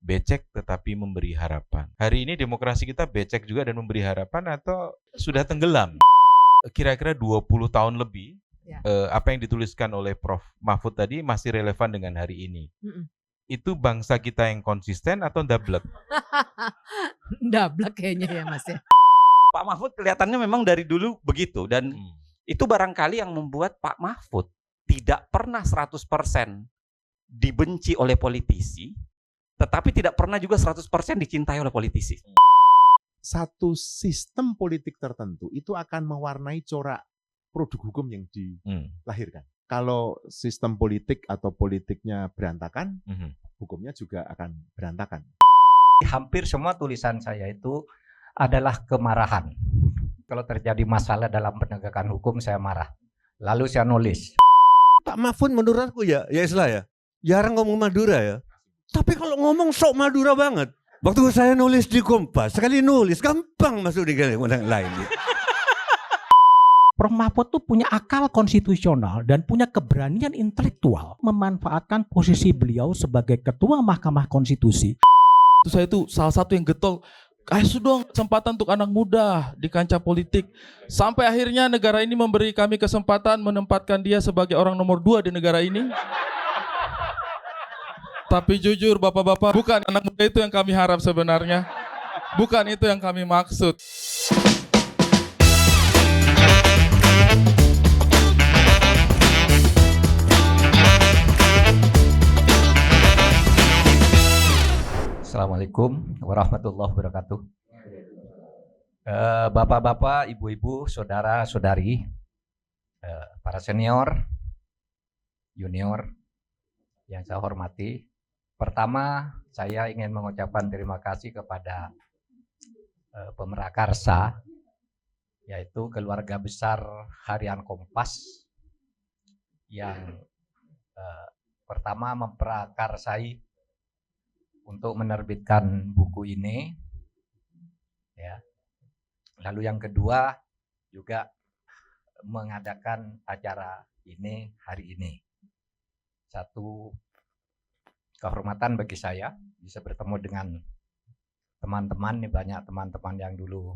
becek tetapi memberi harapan. Hari ini demokrasi kita becek juga dan memberi harapan atau sudah tenggelam? Kira-kira 20 tahun lebih, apa yang dituliskan oleh Prof. Mahfud tadi masih relevan dengan hari ini. Itu bangsa kita yang konsisten atau ndablek? Ndablek kayaknya ya Mas ya. Pak Mahfud kelihatannya memang dari dulu begitu dan itu barangkali yang membuat Pak Mahfud tidak pernah 100% dibenci oleh politisi, tetapi tidak pernah juga 100% dicintai oleh politisi. Satu sistem politik tertentu itu akan mewarnai corak produk hukum yang dilahirkan. Kalau sistem politik atau politiknya berantakan, hukumnya juga akan berantakan. Hampir semua tulisan saya itu adalah kemarahan. Kalau terjadi masalah dalam penegakan hukum, saya marah. Lalu saya nulis. Pak Mahfud menurutku ya Islah ya, jarang ngomong Madura ya. Tapi kalau ngomong sok Madura banget. Waktu saya nulis di Kompas, sekali nulis gampang masuk di yang lain. Prof. Mahfud tuh punya akal konstitusional dan punya keberanian intelektual memanfaatkan posisi beliau sebagai ketua Mahkamah Konstitusi. Saya itu salah satu yang getol, kasih dong kesempatan untuk anak muda di kancah politik. Sampai akhirnya negara ini memberi kami kesempatan menempatkan dia sebagai orang nomor 2 di negara ini. Tapi jujur bapak-bapak, bukan anak muda itu yang kami harap sebenarnya. Bukan itu yang kami maksud. Assalamualaikum warahmatullahi wabarakatuh. Bapak-bapak, ibu-ibu, saudara-saudari, para senior, junior yang saya hormati. Pertama, saya ingin mengucapkan terima kasih kepada Pemerakarsa, yaitu keluarga besar Harian Kompas yang pertama memprakarsai untuk menerbitkan buku ini, ya. Lalu yang kedua juga mengadakan acara ini hari ini. Satu kehormatan bagi saya bisa bertemu dengan teman-teman, nih banyak teman-teman yang dulu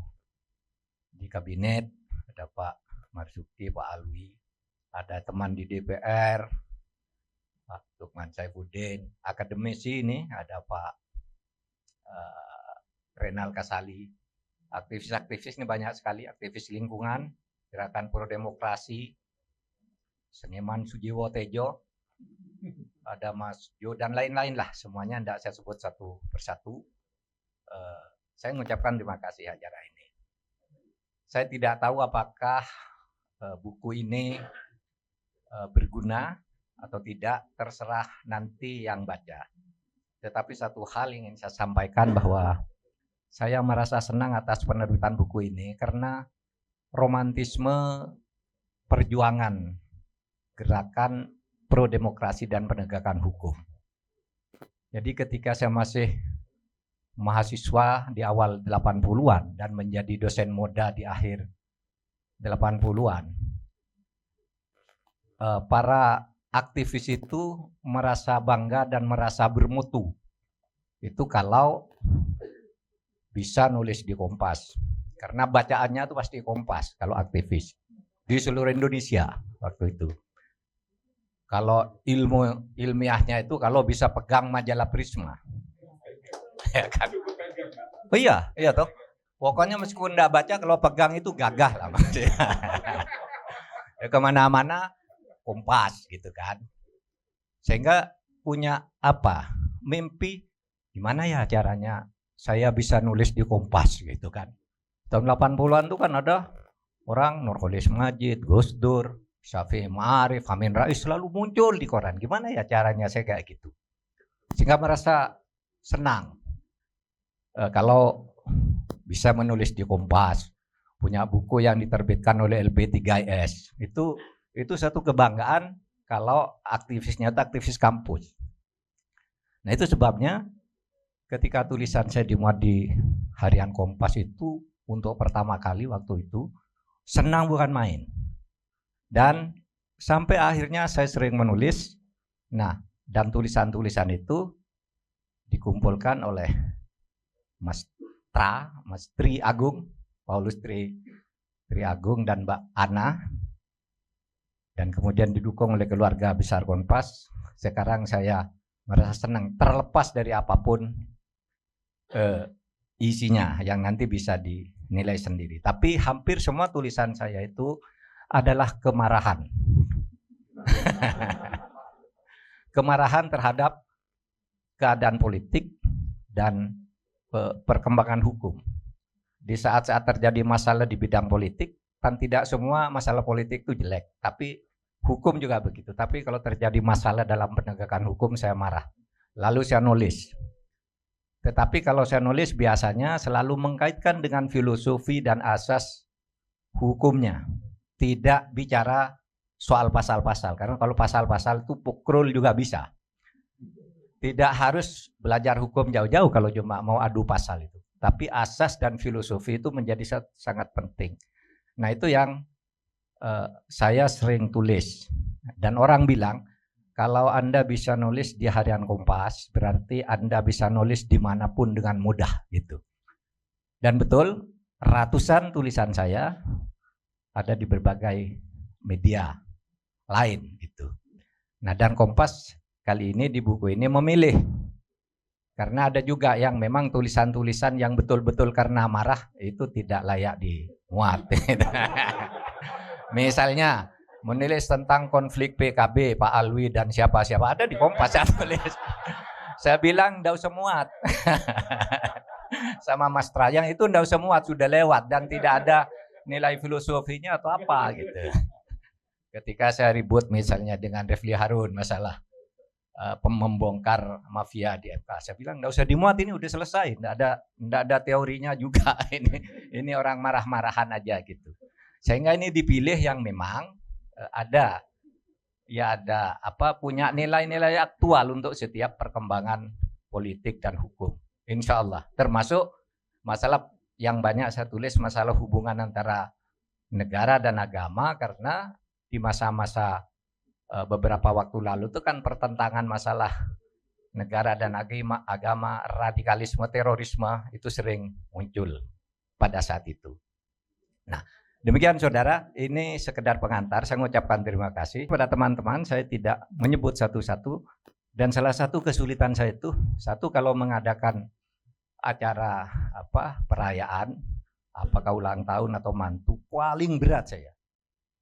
di kabinet, ada Pak Marzuki, Pak Alwi, ada teman di DPR, Pak Lukman Saifuddin, akademisi ini ada Pak Renal Kasali, aktivis-aktivis ini banyak sekali, aktivis lingkungan, gerakan pro demokrasi, seniman Sujiwo Tejo, ada Mas Jo dan lain-lain lah, semuanya tidak saya sebut satu persatu. Saya mengucapkan terima kasih acara ini. Saya tidak tahu apakah buku ini berguna atau tidak, terserah nanti yang baca. Tetapi satu hal yang ingin saya sampaikan bahwa saya merasa senang atas penerbitan buku ini karena romantisme perjuangan gerakan pro demokrasi dan penegakan hukum. Jadi ketika saya masih mahasiswa di awal 80-an dan menjadi dosen muda di akhir 80-an, para aktivis itu merasa bangga dan merasa bermutu. Itu kalau bisa nulis di Kompas. Karena bacaannya itu pasti Kompas kalau aktivis. Di seluruh Indonesia waktu itu. Kalau ilmiahnya itu kalau bisa pegang majalah Prisma. Ya kan? Oh iya toh. Pokoknya meskipun enggak baca, kalau pegang itu gagah lah maksudnya. Ya, kemana-mana Kompas gitu kan. Sehingga punya apa? Mimpi gimana ya caranya saya bisa nulis di Kompas gitu kan. Tahun 80-an tuh kan ada orang Nurholis Majid, Gus Dur, Syafi'i Ma'arif, Amin Rais selalu muncul di koran. Gimana ya caranya saya kayak gitu. Sehingga merasa senang kalau bisa menulis di Kompas, punya buku yang diterbitkan oleh LP3IS. Itu satu kebanggaan kalau aktivisnya itu aktivis kampus. Nah itu sebabnya ketika tulisan saya dimuat di Harian Kompas itu untuk pertama kali waktu itu senang bukan main. Dan sampai akhirnya saya sering menulis. Nah, dan tulisan-tulisan itu dikumpulkan oleh Mas Tri Agung, Paulus Tri Agung dan Mbak Ana, dan kemudian didukung oleh keluarga besar Kompas. Sekarang saya merasa senang, terlepas dari apapun isinya yang nanti bisa dinilai sendiri. Tapi hampir semua tulisan saya itu adalah kemarahan. Kemarahan terhadap keadaan politik dan perkembangan hukum. Di saat-saat terjadi masalah di bidang politik, kan tidak semua masalah politik itu jelek, tapi hukum juga begitu. Tapi kalau terjadi masalah dalam penegakan hukum, saya marah. Lalu saya nulis. Tetapi kalau saya nulis biasanya selalu mengkaitkan dengan filosofi dan asas hukumnya. Tidak bicara soal pasal-pasal, karena kalau pasal-pasal itu pukrul juga bisa. Tidak harus belajar hukum jauh-jauh kalau cuma mau adu pasal itu. Tapi asas dan filosofi itu menjadi sangat penting. Nah itu yang saya sering tulis. Dan orang bilang, kalau Anda bisa nulis di Harian Kompas, berarti Anda bisa nulis dimanapun dengan mudah gitu. Dan betul, ratusan tulisan saya ada di berbagai media lain gitu. Nah dan Kompas kali ini di buku ini memilih, karena ada juga yang memang tulisan-tulisan yang betul-betul karena marah itu tidak layak dimuat. Misalnya menulis tentang konflik PKB, Pak Alwi dan siapa-siapa ada di Kompas saya tulis. Saya bilang enggak usah muat. Sama Mas Trayang itu enggak usah muat, sudah lewat dan tidak ada nilai filosofinya atau apa gitu. Ketika saya ribut misalnya dengan Refli Harun masalah membongkar mafia di MK, saya bilang enggak usah dimuat, ini udah selesai, enggak ada teorinya juga. Ini orang marah-marahan aja gitu. Sehingga ini dipilih yang memang ada punya nilai-nilai aktual untuk setiap perkembangan politik dan hukum. Insya Allah. Termasuk masalah yang banyak saya tulis, masalah hubungan antara negara dan agama, karena di masa-masa beberapa waktu lalu itu kan pertentangan masalah negara dan agama, radikalisme, terorisme itu sering muncul pada saat itu. Nah, demikian saudara, ini sekedar pengantar. Saya mengucapkan terima kasih kepada teman-teman. Saya tidak menyebut satu-satu. Dan salah satu kesulitan saya itu, satu kalau mengadakan acara perayaan, apakah ulang tahun atau mantu, paling berat saya.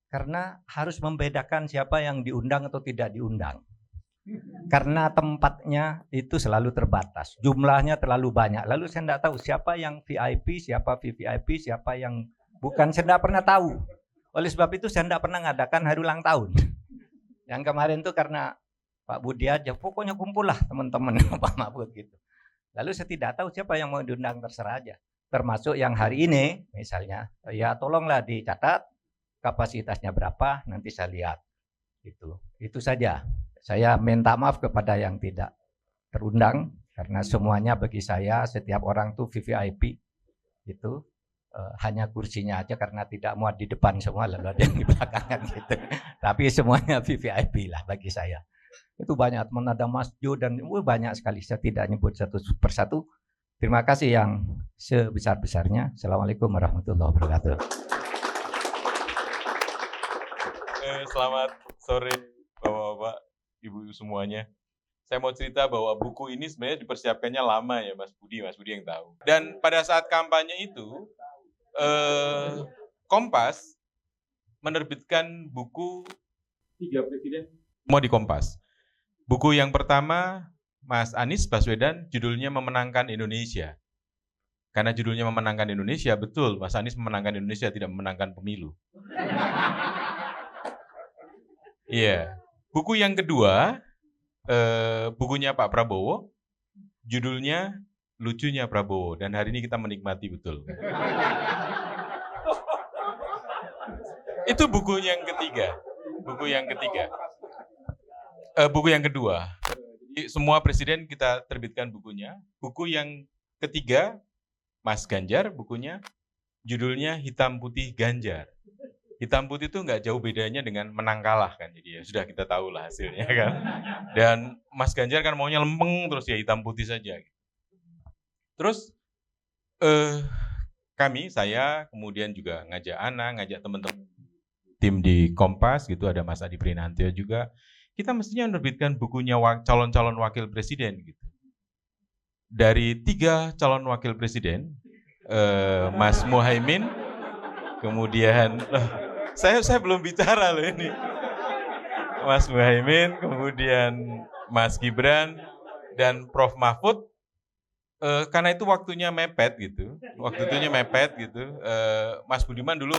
Karena harus membedakan siapa yang diundang atau tidak diundang. Karena tempatnya itu selalu terbatas, jumlahnya terlalu banyak. Lalu saya tidak tahu siapa yang VIP, siapa VVIP, siapa yang bukan, saya tidak pernah tahu. Oleh sebab itu saya tidak pernah mengadakan hari ulang tahun. Yang kemarin itu karena Pak Budi aja, pokoknya kumpul lah teman-teman Pak Mahfud gitu. Lalu saya tidak tahu siapa yang mau diundang, terserah aja. Termasuk yang hari ini misalnya, ya tolonglah dicatat kapasitasnya berapa, nanti saya lihat. Itu saja. Saya minta maaf kepada yang tidak terundang, karena semuanya bagi saya, setiap orang tuh VVIP. Itu hanya kursinya aja karena tidak muat di depan semua, lalu ada yang di belakang gitu. Tapi semuanya VVIP lah bagi saya. Itu banyak teman, ada Mas Jo dan banyak sekali. Saya tidak nyebut satu persatu. Terima kasih yang sebesar-besarnya. Assalamualaikum warahmatullahi wabarakatuh. Selamat sore Bapak-bapak, Ibu-ibu semuanya. Saya mau cerita bahwa buku ini sebenarnya dipersiapkannya lama ya Mas Budi yang tahu. Dan pada saat kampanye itu, Kompas menerbitkan buku 3 presiden semua di Kompas. Buku yang pertama Mas Anies Baswedan, judulnya Memenangkan Indonesia. Karena judulnya Memenangkan Indonesia, betul Mas Anies memenangkan Indonesia, tidak memenangkan pemilu. Iya. Buku yang kedua, bukunya Pak Prabowo, judulnya Lucunya Prabowo, dan hari ini kita menikmati betul. Itu buku yang ketiga. Buku yang kedua. Jadi, semua presiden kita terbitkan bukunya. Buku yang ketiga, Mas Ganjar, bukunya judulnya Hitam Putih Ganjar. hitam putih itu nggak jauh bedanya dengan menang kalah kan. Jadi ya sudah kita tahu lah hasilnya kan. Dan Mas Ganjar kan maunya lempeng terus ya hitam putih saja. Terus saya kemudian juga ngajak Ana, ngajak teman-teman tim di Kompas gitu, ada Mas Adi Prinantio juga. Kita mestinya menerbitkan bukunya calon-calon wakil presiden gitu. Dari 3 calon wakil presiden, Mas Muhaimin, kemudian saya belum bicara loh ini. Mas Muhaimin, kemudian Mas Gibran dan Prof Mahfud. Karena itu waktunya mepet gitu. Mas Budiman dulu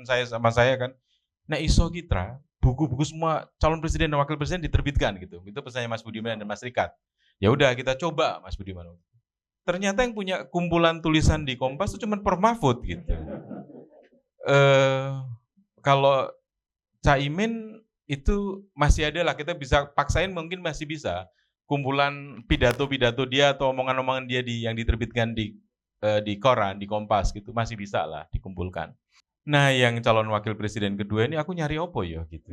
sama saya kan. Nah, iso kita buku-buku semua calon presiden dan wakil presiden diterbitkan gitu. Itu pesannya Mas Budiman dan Mas Rikat. Ya udah kita coba Mas Budiman. Ternyata yang punya kumpulan tulisan di Kompas itu cuma Prof Mahfud gitu. Kalau Caimin itu masih ada lah, kita bisa paksain, mungkin masih bisa. Kumpulan pidato-pidato dia atau omongan-omongan dia yang diterbitkan di koran, di Kompas gitu, masih bisa lah dikumpulkan. Nah, yang calon wakil presiden kedua ini aku nyari opo ya gitu.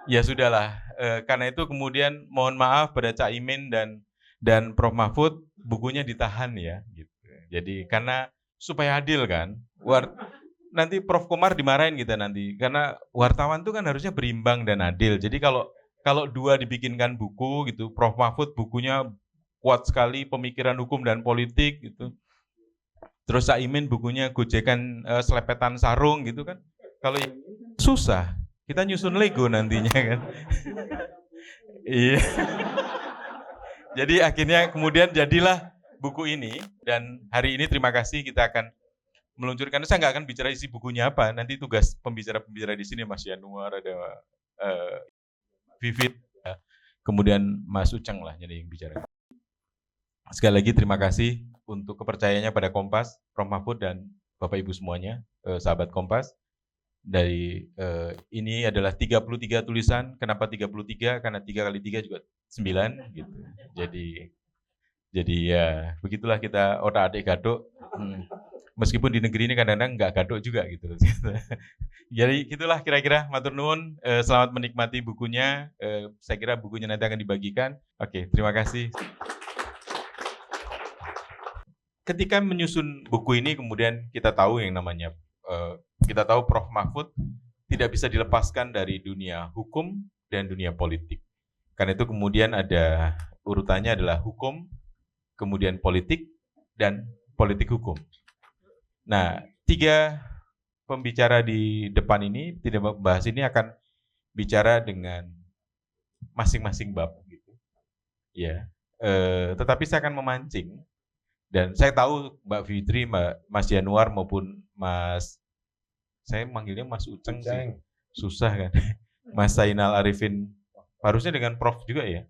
Ya sudahlah, karena itu kemudian mohon maaf pada Caimin dan Prof Mahfud, bukunya ditahan ya gitu. Jadi karena supaya adil kan. Nanti Prof Komar dimarahin kita nanti, karena wartawan itu kan harusnya berimbang dan adil. Jadi kalau 2 dibikinkan buku gitu, Prof Mahfud bukunya kuat sekali, pemikiran hukum dan politik gitu. Terus Caimin bukunya gojekan selepetan sarung gitu kan. Kalau susah, kita nyusun Lego nantinya kan. Iya. Jadi akhirnya kemudian jadilah buku ini, dan hari ini terima kasih kita akan meluncurkan. Saya nggak akan bicara isi bukunya apa, nanti tugas pembicara-pembicara di sini Mas Yanuar, ada Vivit, kemudian Mas Uceng lah jadi yang bicara. Sekali lagi terima kasih untuk kepercayaannya pada Kompas, Prof Mahfud dan Bapak Ibu semuanya, sahabat Kompas. Dari ini adalah 33 tulisan. Kenapa 33? Karena 3 kali 3 juga 9 gitu. Jadi ya begitulah kita otak-atik gaduk. Meskipun di negeri ini kadang-kadang nggak gaduk juga gitu. Jadi gitulah kira-kira, matur nuwun, selamat menikmati bukunya. Saya kira bukunya nanti akan dibagikan. Oke, terima kasih. Ketika menyusun buku ini kemudian kita tahu yang namanya, kita tahu Prof Mahfud tidak bisa dilepaskan dari dunia hukum dan dunia politik. Karena itu kemudian ada urutannya adalah hukum, kemudian politik, dan politik hukum. Nah, 3 pembicara di depan ini tidak membahas ini, akan bicara dengan masing-masing bab gitu. Ya, tetapi saya akan memancing, dan saya tahu Mbak Fitri, Mas Januar maupun saya manggilnya Mas Uceng sih, susah kan. Mas Zainal Arifin, harusnya dengan Prof juga ya.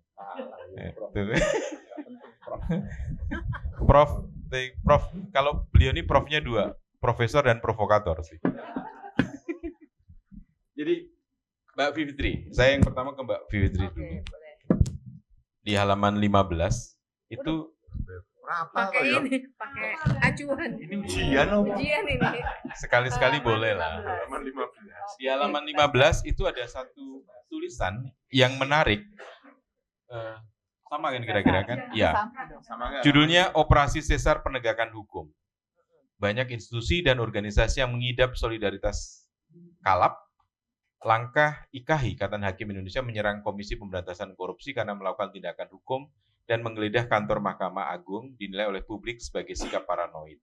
Prof, kalau beliau ini Profnya 2, profesor dan provokator sih. Jadi Mbak Fitri, saya yang pertama ke Mbak Fitri dulu. Di halaman 15 itu pakai ini, pakai acuan. Ini ujian ini. Sekali-sekali boleh lah. Di halaman 15 itu ada satu tulisan yang menarik. Sama kan kira-kira kan? Iya. Judulnya Operasi Sesar Penegakan Hukum. Banyak institusi dan organisasi yang mengidap solidaritas kalap. Langkah IKAHI, Ikatan Hakim Indonesia, menyerang Komisi Pemberantasan Korupsi karena melakukan tindakan hukum dan menggeledah kantor Mahkamah Agung dinilai oleh publik sebagai sikap paranoid.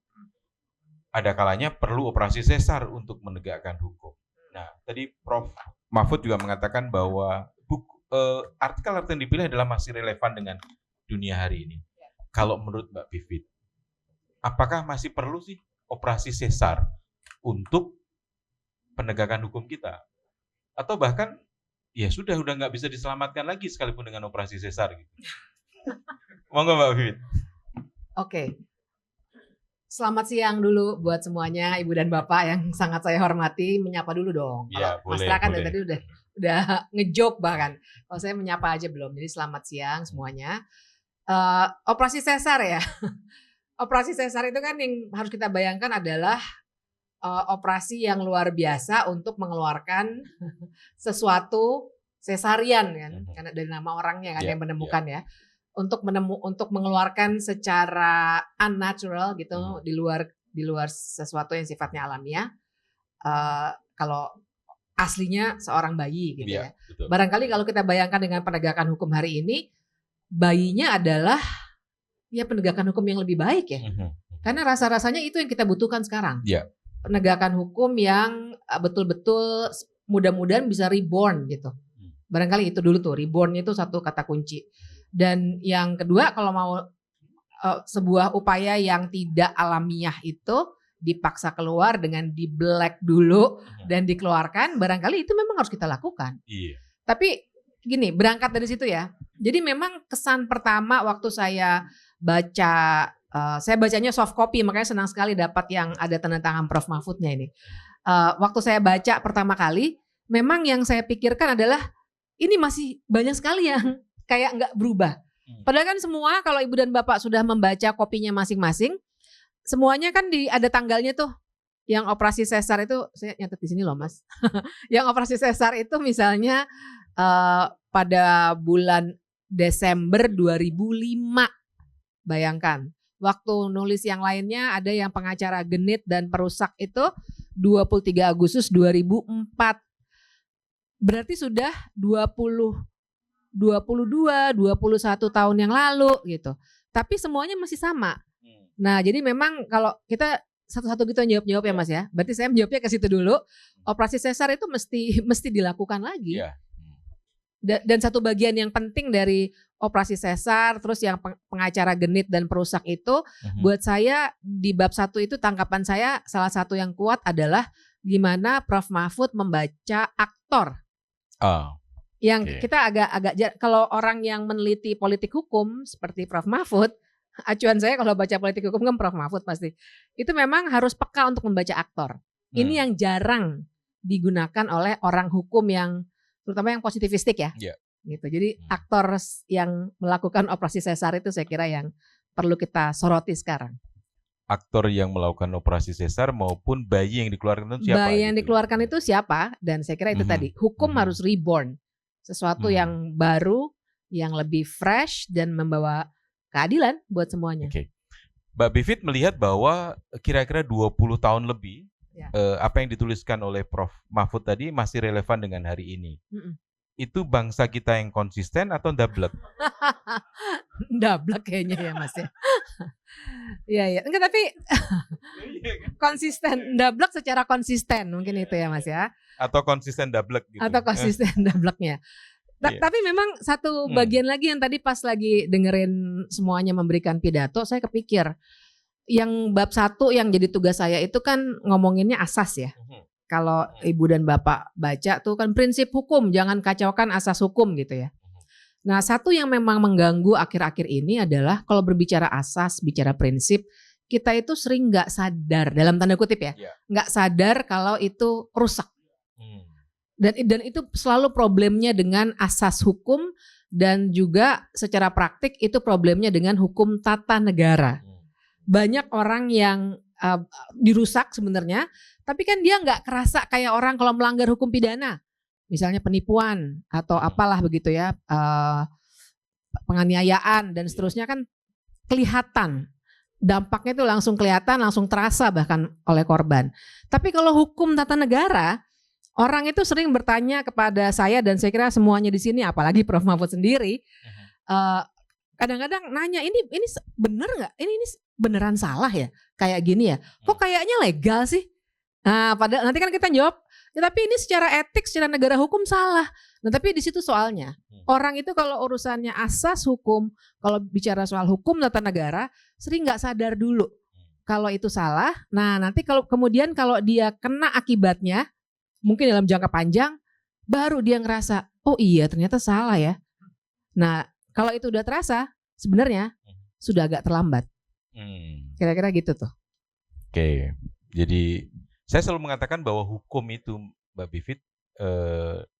Ada kalanya perlu operasi sesar untuk menegakkan hukum. Nah, tadi Prof Mahfud juga mengatakan bahwa artikel-artikel yang dipilih adalah masih relevan dengan dunia hari ini. Kalau menurut Mbak Vivit, apakah masih perlu sih operasi sesar untuk penegakan hukum kita? Atau bahkan ya sudah nggak bisa diselamatkan lagi sekalipun dengan operasi sesar gitu. Monggo Mbak Vivit. Oke. Selamat siang dulu buat semuanya, Ibu dan Bapak yang sangat saya hormati. Menyapa dulu dong. Ya, Mas Tra kan tadi udah ngejok bahkan. Kalau saya menyapa aja belum. Jadi selamat siang semuanya. Operasi sesar ya. Operasi sesar itu kan yang harus kita bayangkan adalah operasi yang luar biasa untuk mengeluarkan sesuatu sesarian kan, karena dari nama orangnya kan yang menemukan ya. Untuk mengeluarkan secara unnatural gitu, di luar sesuatu yang sifatnya alamiah. Kalau aslinya seorang bayi gitu ya. Betul. Barangkali kalau kita bayangkan dengan penegakan hukum hari ini, bayinya adalah ya penegakan hukum yang lebih baik ya. Karena rasa-rasanya itu yang kita butuhkan sekarang. Penegakan hukum yang betul-betul mudah-mudahan bisa reborn gitu. Barangkali itu dulu tuh, reborn itu satu kata kunci. Dan yang kedua, kalau mau sebuah upaya yang tidak alamiah itu dipaksa keluar dengan di black dulu dan dikeluarkan, barangkali itu memang harus kita lakukan. Tapi gini, berangkat dari situ ya. Jadi memang kesan pertama waktu saya baca, saya bacanya soft copy, makanya senang sekali dapat yang ada tanda tangan Prof. Mahfudnya ini. Waktu saya baca pertama kali, memang yang saya pikirkan adalah ini masih banyak sekali yang kayak nggak berubah. Padahal kan semua kalau Ibu dan Bapak sudah membaca kopinya masing-masing, semuanya kan ada tanggalnya tuh. Yang operasi sesar itu, saya nyatet di sini loh Mas. Yang operasi sesar itu misalnya pada bulan Desember 2005. Bayangkan. Waktu nulis yang lainnya ada yang pengacara genit dan perusak itu 23 Agustus 2004. Berarti sudah 22, 21 tahun yang lalu gitu. Tapi semuanya masih sama. Nah, jadi memang kalau kita satu-satu gitu jawab ya Mas ya. Berarti saya menjawabnya ke situ dulu. Operasi sesar itu mesti dilakukan lagi. Dan satu bagian yang penting dari operasi sesar, terus yang pengacara genit dan perusak itu, buat saya di bab 1 itu tangkapan saya salah satu yang kuat adalah gimana Prof. Mahfud membaca aktor. Yang kita agak kalau orang yang meneliti politik hukum seperti Prof. Mahfud, acuan saya kalau baca politik hukum kan Prof. Mahfud pasti. Itu memang harus peka untuk membaca aktor. Ini yang jarang digunakan oleh orang hukum yang terutama yang positivistik ya. Gitu. Jadi aktor yang melakukan operasi sesar itu saya kira yang perlu kita soroti sekarang. Aktor yang melakukan operasi sesar maupun bayi yang dikeluarkan itu siapa? Bayi yang dikeluarkan itu siapa? Dan saya kira itu tadi, hukum harus reborn. Sesuatu yang baru, yang lebih fresh dan membawa keadilan buat semuanya. Mbak Bivit melihat bahwa kira-kira 20 tahun lebih apa yang dituliskan oleh Prof. Mahfud tadi masih relevan dengan hari ini. Itu bangsa kita yang konsisten atau ndablek? Ndablek kayaknya ya Mas ya. Iya. Enggak, tapi konsisten, ndablek secara konsisten mungkin itu ya Mas ya. Atau konsisten ndablek gitu. Atau konsisten ndableknya. Tapi memang satu bagian lagi yang tadi pas lagi dengerin semuanya memberikan pidato, saya kepikir yang bab 1 yang jadi tugas saya itu kan ngomonginnya asas ya. Kalau Ibu dan Bapak baca tuh kan prinsip hukum, jangan kacaukan asas hukum gitu ya. Nah, satu yang memang mengganggu akhir-akhir ini adalah kalau berbicara asas, bicara prinsip, kita itu sering nggak sadar, dalam tanda kutip ya, nggak sadar kalau itu rusak. Dan itu selalu problemnya dengan asas hukum dan juga secara praktik itu problemnya dengan hukum tata negara. Banyak orang yang dirusak sebenarnya, tapi kan dia nggak kerasa kayak orang kalau melanggar hukum pidana, misalnya penipuan atau apalah begitu ya, penganiayaan dan seterusnya kan kelihatan, dampaknya itu langsung kelihatan, langsung terasa bahkan oleh korban. Tapi kalau hukum tata negara, orang itu sering bertanya kepada saya dan saya kira semuanya di sini, apalagi Prof. Mahfud sendiri, kadang-kadang nanya ini bener nggak? Ini beneran salah ya? Kayak gini ya? Kok kayaknya legal sih? Nah, padahal nanti kan kita jawab, ya tapi ini secara etik, secara negara hukum salah. Nah, tapi di situ soalnya, orang itu kalau urusannya asas hukum, kalau bicara soal hukum tata negara, sering nggak sadar dulu kalau itu salah. Nah, nanti kalau kemudian kalau dia kena akibatnya, mungkin dalam jangka panjang, baru dia ngerasa, oh iya ternyata salah ya. Nah, kalau itu udah terasa, sebenarnya sudah agak terlambat. Kira-kira gitu tuh. Oke, jadi saya selalu mengatakan bahwa hukum itu, Mbak Bivit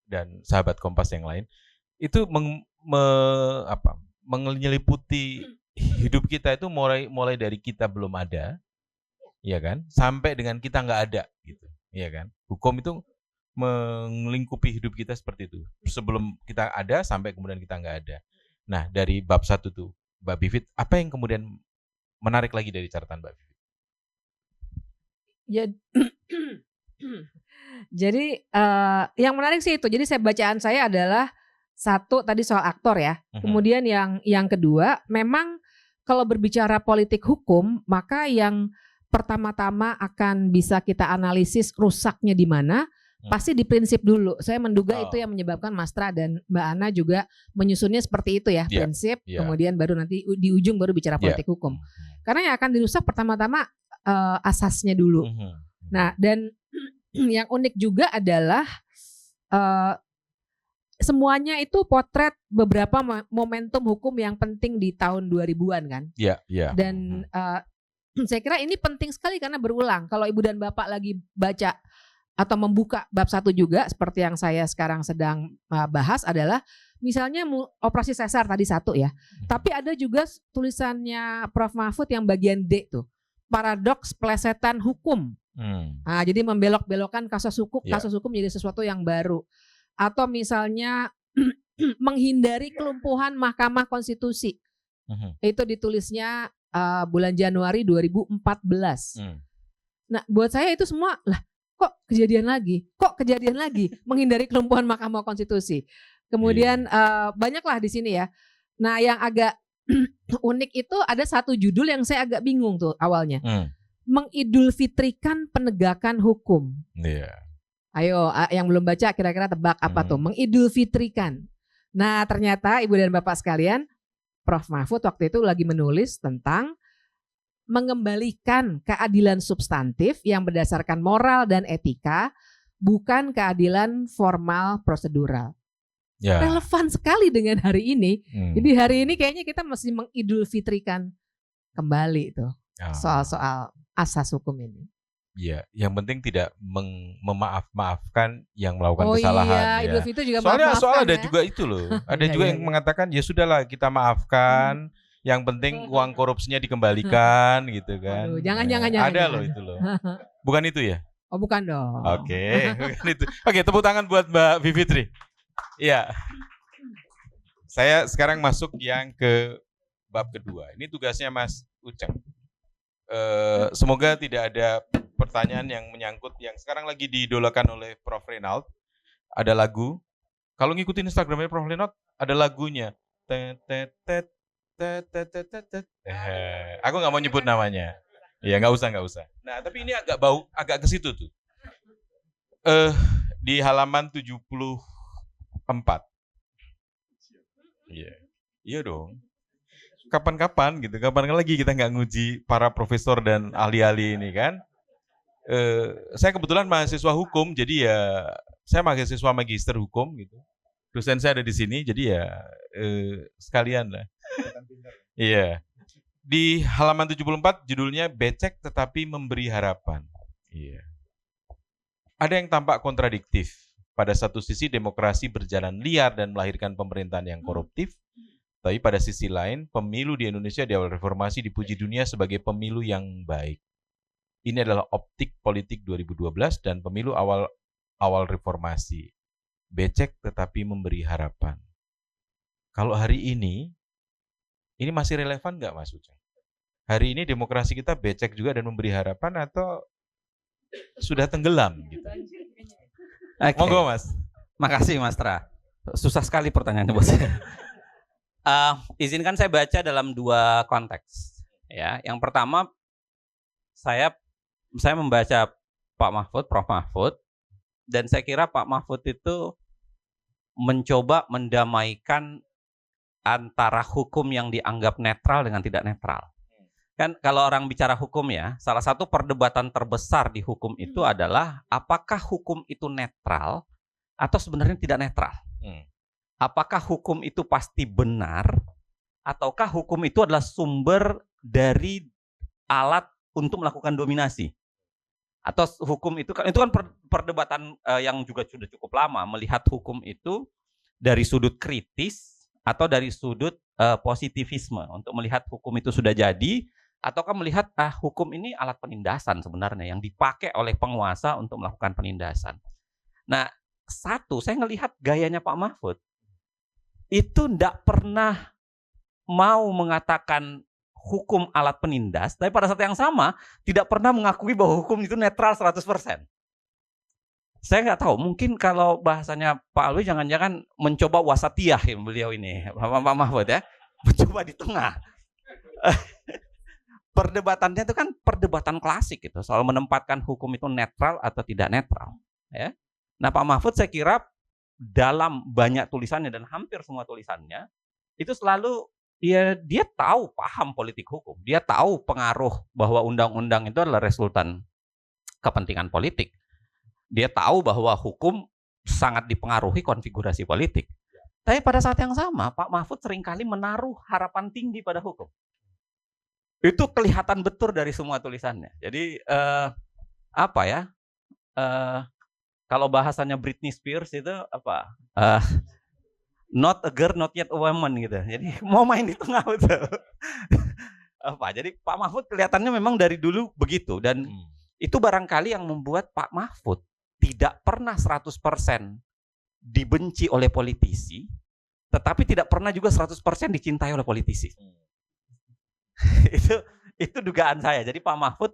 dan sahabat Kompas yang lain, itu menyeliputi hidup kita itu mulai dari kita belum ada, iya kan? Sampai dengan kita nggak ada, gitu, iya kan? Hukum itu melingkupi hidup kita seperti itu. Sebelum kita ada sampai kemudian kita nggak ada. Nah, dari bab 1 tuh, Mbak Bivit, apa yang kemudian menarik lagi dari catatan Mbak Bivit? Jadi yang menarik sih itu. Jadi bacaan saya adalah satu tadi soal aktor ya. Kemudian yang kedua, memang kalau berbicara politik hukum, maka yang pertama-tama akan bisa kita analisis rusaknya di mana, pasti di prinsip dulu. Saya menduga itu yang menyebabkan Mas Tra dan Mbak Ana juga menyusunnya seperti itu ya, prinsip, kemudian baru nanti di ujung baru bicara politik hukum. Karena yang akan dirusak pertama-tama asasnya dulu. Nah, dan yang unik juga adalah semuanya itu potret beberapa momentum hukum yang penting di tahun 2000-an kan. Dan saya kira ini penting sekali karena berulang. Kalau Ibu dan Bapak lagi baca atau membuka bab 1 juga seperti yang saya sekarang sedang bahas adalah misalnya operasi sesar tadi 1 ya. Tapi ada juga tulisannya Prof Mahfud yang bagian D tuh. Paradoks pelesetan hukum. Nah, jadi membelok-belokkan kasus hukum menjadi sesuatu yang baru. Atau misalnya menghindari kelumpuhan Mahkamah Konstitusi. Itu ditulisnya bulan Januari 2014. Nah, buat saya itu semua lah kok kejadian lagi menghindari kelumpuhan Mahkamah Konstitusi. Kemudian banyaklah di sini ya. Nah, yang agak unik itu ada satu judul yang saya agak bingung tuh awalnya. Mengidulfitrikan penegakan hukum. Ayo, yang belum baca kira-kira tebak apa tuh? Mengidulfitrikan. Nah, ternyata Ibu dan Bapak sekalian, Prof Mahfud waktu itu lagi menulis tentang mengembalikan keadilan substantif yang berdasarkan moral dan etika, bukan keadilan formal prosedural. Relevan sekali dengan hari ini. Jadi hari ini kayaknya kita mesti mengidulfitrikan kembali itu soal-soal asas hukum ini. Iya, yang penting tidak memaafkan yang melakukan kesalahan. Idul Fitri juga soalnya ada juga itu loh. Ada juga yang mengatakan ya sudahlah kita maafkan. Yang penting uang korupsinya dikembalikan gitu kan. Jangan. Ada loh itu loh. Bukan itu ya? Oh bukan dong. Oke, bukan itu. Oke, tepuk tangan buat Mbak Bivitri. Iya. Saya sekarang masuk yang ke bab kedua. Ini tugasnya Mas Uceng. Semoga tidak ada pertanyaan yang menyangkut yang sekarang lagi diidolakan oleh Prof Reynald. Ada lagu. Kalau ngikutin Instagramnya Prof Reynald, ada lagunya. Aku nggak mau nyebut namanya. Ya nggak usah. Nah tapi ini agak ke situ tuh. Di halaman 74. Iya dong. Kapan-kapan gitu. Kapan lagi kita nggak nguji para profesor dan ahli-ahli ini kan? Saya kebetulan mahasiswa hukum, jadi ya saya mahasiswa magister hukum gitu. Dosen saya ada di sini, jadi ya sekalian lah. Iya. Di halaman 74 judulnya Becek Tetapi Memberi Harapan. Iya. Ada yang tampak kontradiktif. Pada satu sisi demokrasi berjalan liar dan melahirkan pemerintahan yang koruptif. Tapi pada sisi lain, pemilu di Indonesia di awal reformasi dipuji dunia sebagai pemilu yang baik. Ini adalah optik politik 2012 dan pemilu awal reformasi. Becek tetapi memberi harapan. Kalau hari ini masih relevan nggak Mas Uceng? Hari ini demokrasi kita becek juga dan memberi harapan atau sudah tenggelam gitu? Monggo Mas. Makasih Mas Tra. Susah sekali pertanyaannya buat saya. Izinkan saya baca dalam 2 konteks. Ya, yang pertama saya membaca Pak Mahfud, Prof Mahfud, dan saya kira Pak Mahfud itu mencoba mendamaikan antara hukum yang dianggap netral dengan tidak netral. Kan kalau orang bicara hukum ya, salah satu perdebatan terbesar di hukum itu adalah apakah hukum itu netral atau sebenarnya tidak netral. Apakah hukum itu pasti benar ataukah hukum itu adalah sumber dari alat untuk melakukan dominasi. Atau hukum itu kan perdebatan yang juga sudah cukup lama, melihat hukum itu dari sudut kritis atau dari sudut positivisme, untuk melihat hukum itu sudah jadi ataukah melihat hukum ini alat penindasan sebenarnya yang dipakai oleh penguasa untuk melakukan penindasan. Nah, satu, saya ngelihat gayanya Pak Mahfud itu tidak pernah mau mengatakan hukum alat penindas, tapi pada saat yang sama tidak pernah mengakui bahwa hukum itu netral 100%. Saya nggak tahu, mungkin kalau bahasanya Pak Alwi jangan-jangan mencoba wasatiyah ya beliau ini, Pak Mahfud ya, mencoba di tengah. Perdebatannya itu kan perdebatan klasik gitu, soal menempatkan hukum itu netral atau tidak netral. Ya. Nah Pak Mahfud saya kira dalam banyak tulisannya dan hampir semua tulisannya itu selalu dia tahu paham politik hukum, dia tahu pengaruh bahwa undang-undang itu adalah resultan kepentingan politik. Dia tahu bahwa hukum sangat dipengaruhi konfigurasi politik. Tapi pada saat yang sama, Pak Mahfud seringkali menaruh harapan tinggi pada hukum. Itu kelihatan betul dari semua tulisannya. Jadi kalau bahasanya Britney Spears itu apa? Not a girl, not yet a woman gitu. Jadi mau main di tengah betul. Jadi Pak Mahfud kelihatannya memang dari dulu begitu dan itu barangkali yang membuat Pak Mahfud tidak pernah 100% dibenci oleh politisi, tetapi tidak pernah juga 100% dicintai oleh politisi. Itu dugaan saya. Jadi Pak Mahfud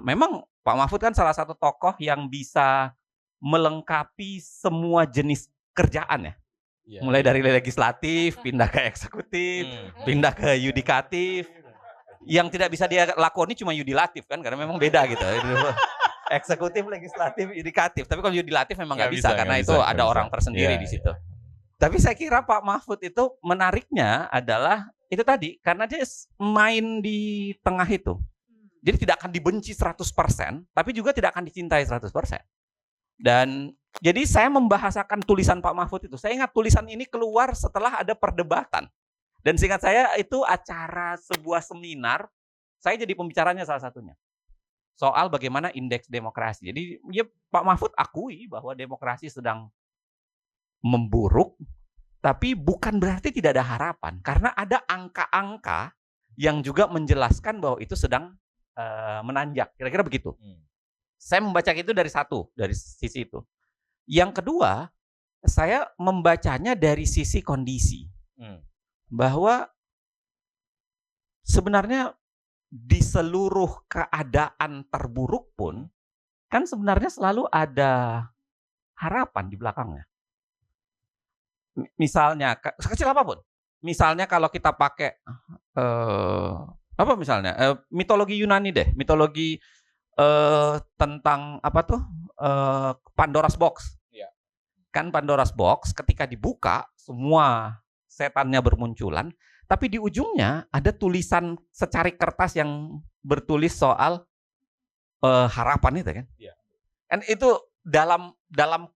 memang Pak Mahfud kan salah satu tokoh yang bisa melengkapi semua jenis kerjaan ya. Mulai dari legislatif, pindah ke eksekutif, pindah ke yudikatif. Yang tidak bisa dia lakoni cuma yudilatif kan, karena memang beda gitu. Eksekutif, legislatif, yudikatif. Tapi kalau yudilatif memang nggak bisa karena itu ada orang tersendiri di situ. Tapi saya kira Pak Mahfud itu menariknya adalah itu tadi, karena dia main di tengah itu. Jadi tidak akan dibenci 100%, tapi juga tidak akan dicintai 100%. Dan jadi saya membahasakan tulisan Pak Mahfud itu. Saya ingat tulisan ini keluar setelah ada perdebatan. Dan seingat saya itu acara sebuah seminar, saya jadi pembicaranya salah satunya. Soal bagaimana indeks demokrasi. Jadi ya, Pak Mahfud akui bahwa demokrasi sedang memburuk, tapi bukan berarti tidak ada harapan. Karena ada angka-angka yang juga menjelaskan bahwa itu sedang menanjak. Kira-kira begitu. Saya membaca itu dari sisi itu. Yang kedua, saya membacanya dari sisi kondisi. Bahwa sebenarnya di seluruh keadaan terburuk pun, kan sebenarnya selalu ada harapan di belakangnya. Misalnya, sekecil apapun. Misalnya kalau kita pakai, mitologi Yunani deh, mitologi tentang Pandora's Box. Kan Pandora's Box ketika dibuka, semua setannya bermunculan, tapi di ujungnya ada tulisan secari kertas yang bertulis soal harapan itu kan. Dan itu dalam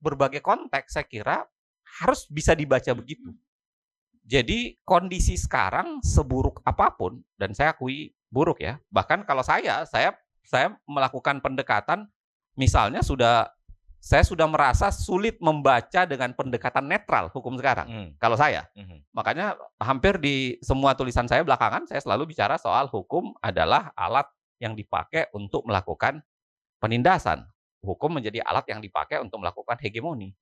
berbagai konteks saya kira harus bisa dibaca begitu. Jadi kondisi sekarang seburuk apapun, dan saya akui buruk ya. Bahkan kalau saya melakukan pendekatan, misalnya saya sudah merasa sulit membaca dengan pendekatan netral hukum sekarang. Kalau saya. Makanya hampir di semua tulisan saya belakangan, saya selalu bicara soal hukum adalah alat yang dipakai untuk melakukan penindasan. Hukum menjadi alat yang dipakai untuk melakukan hegemoni.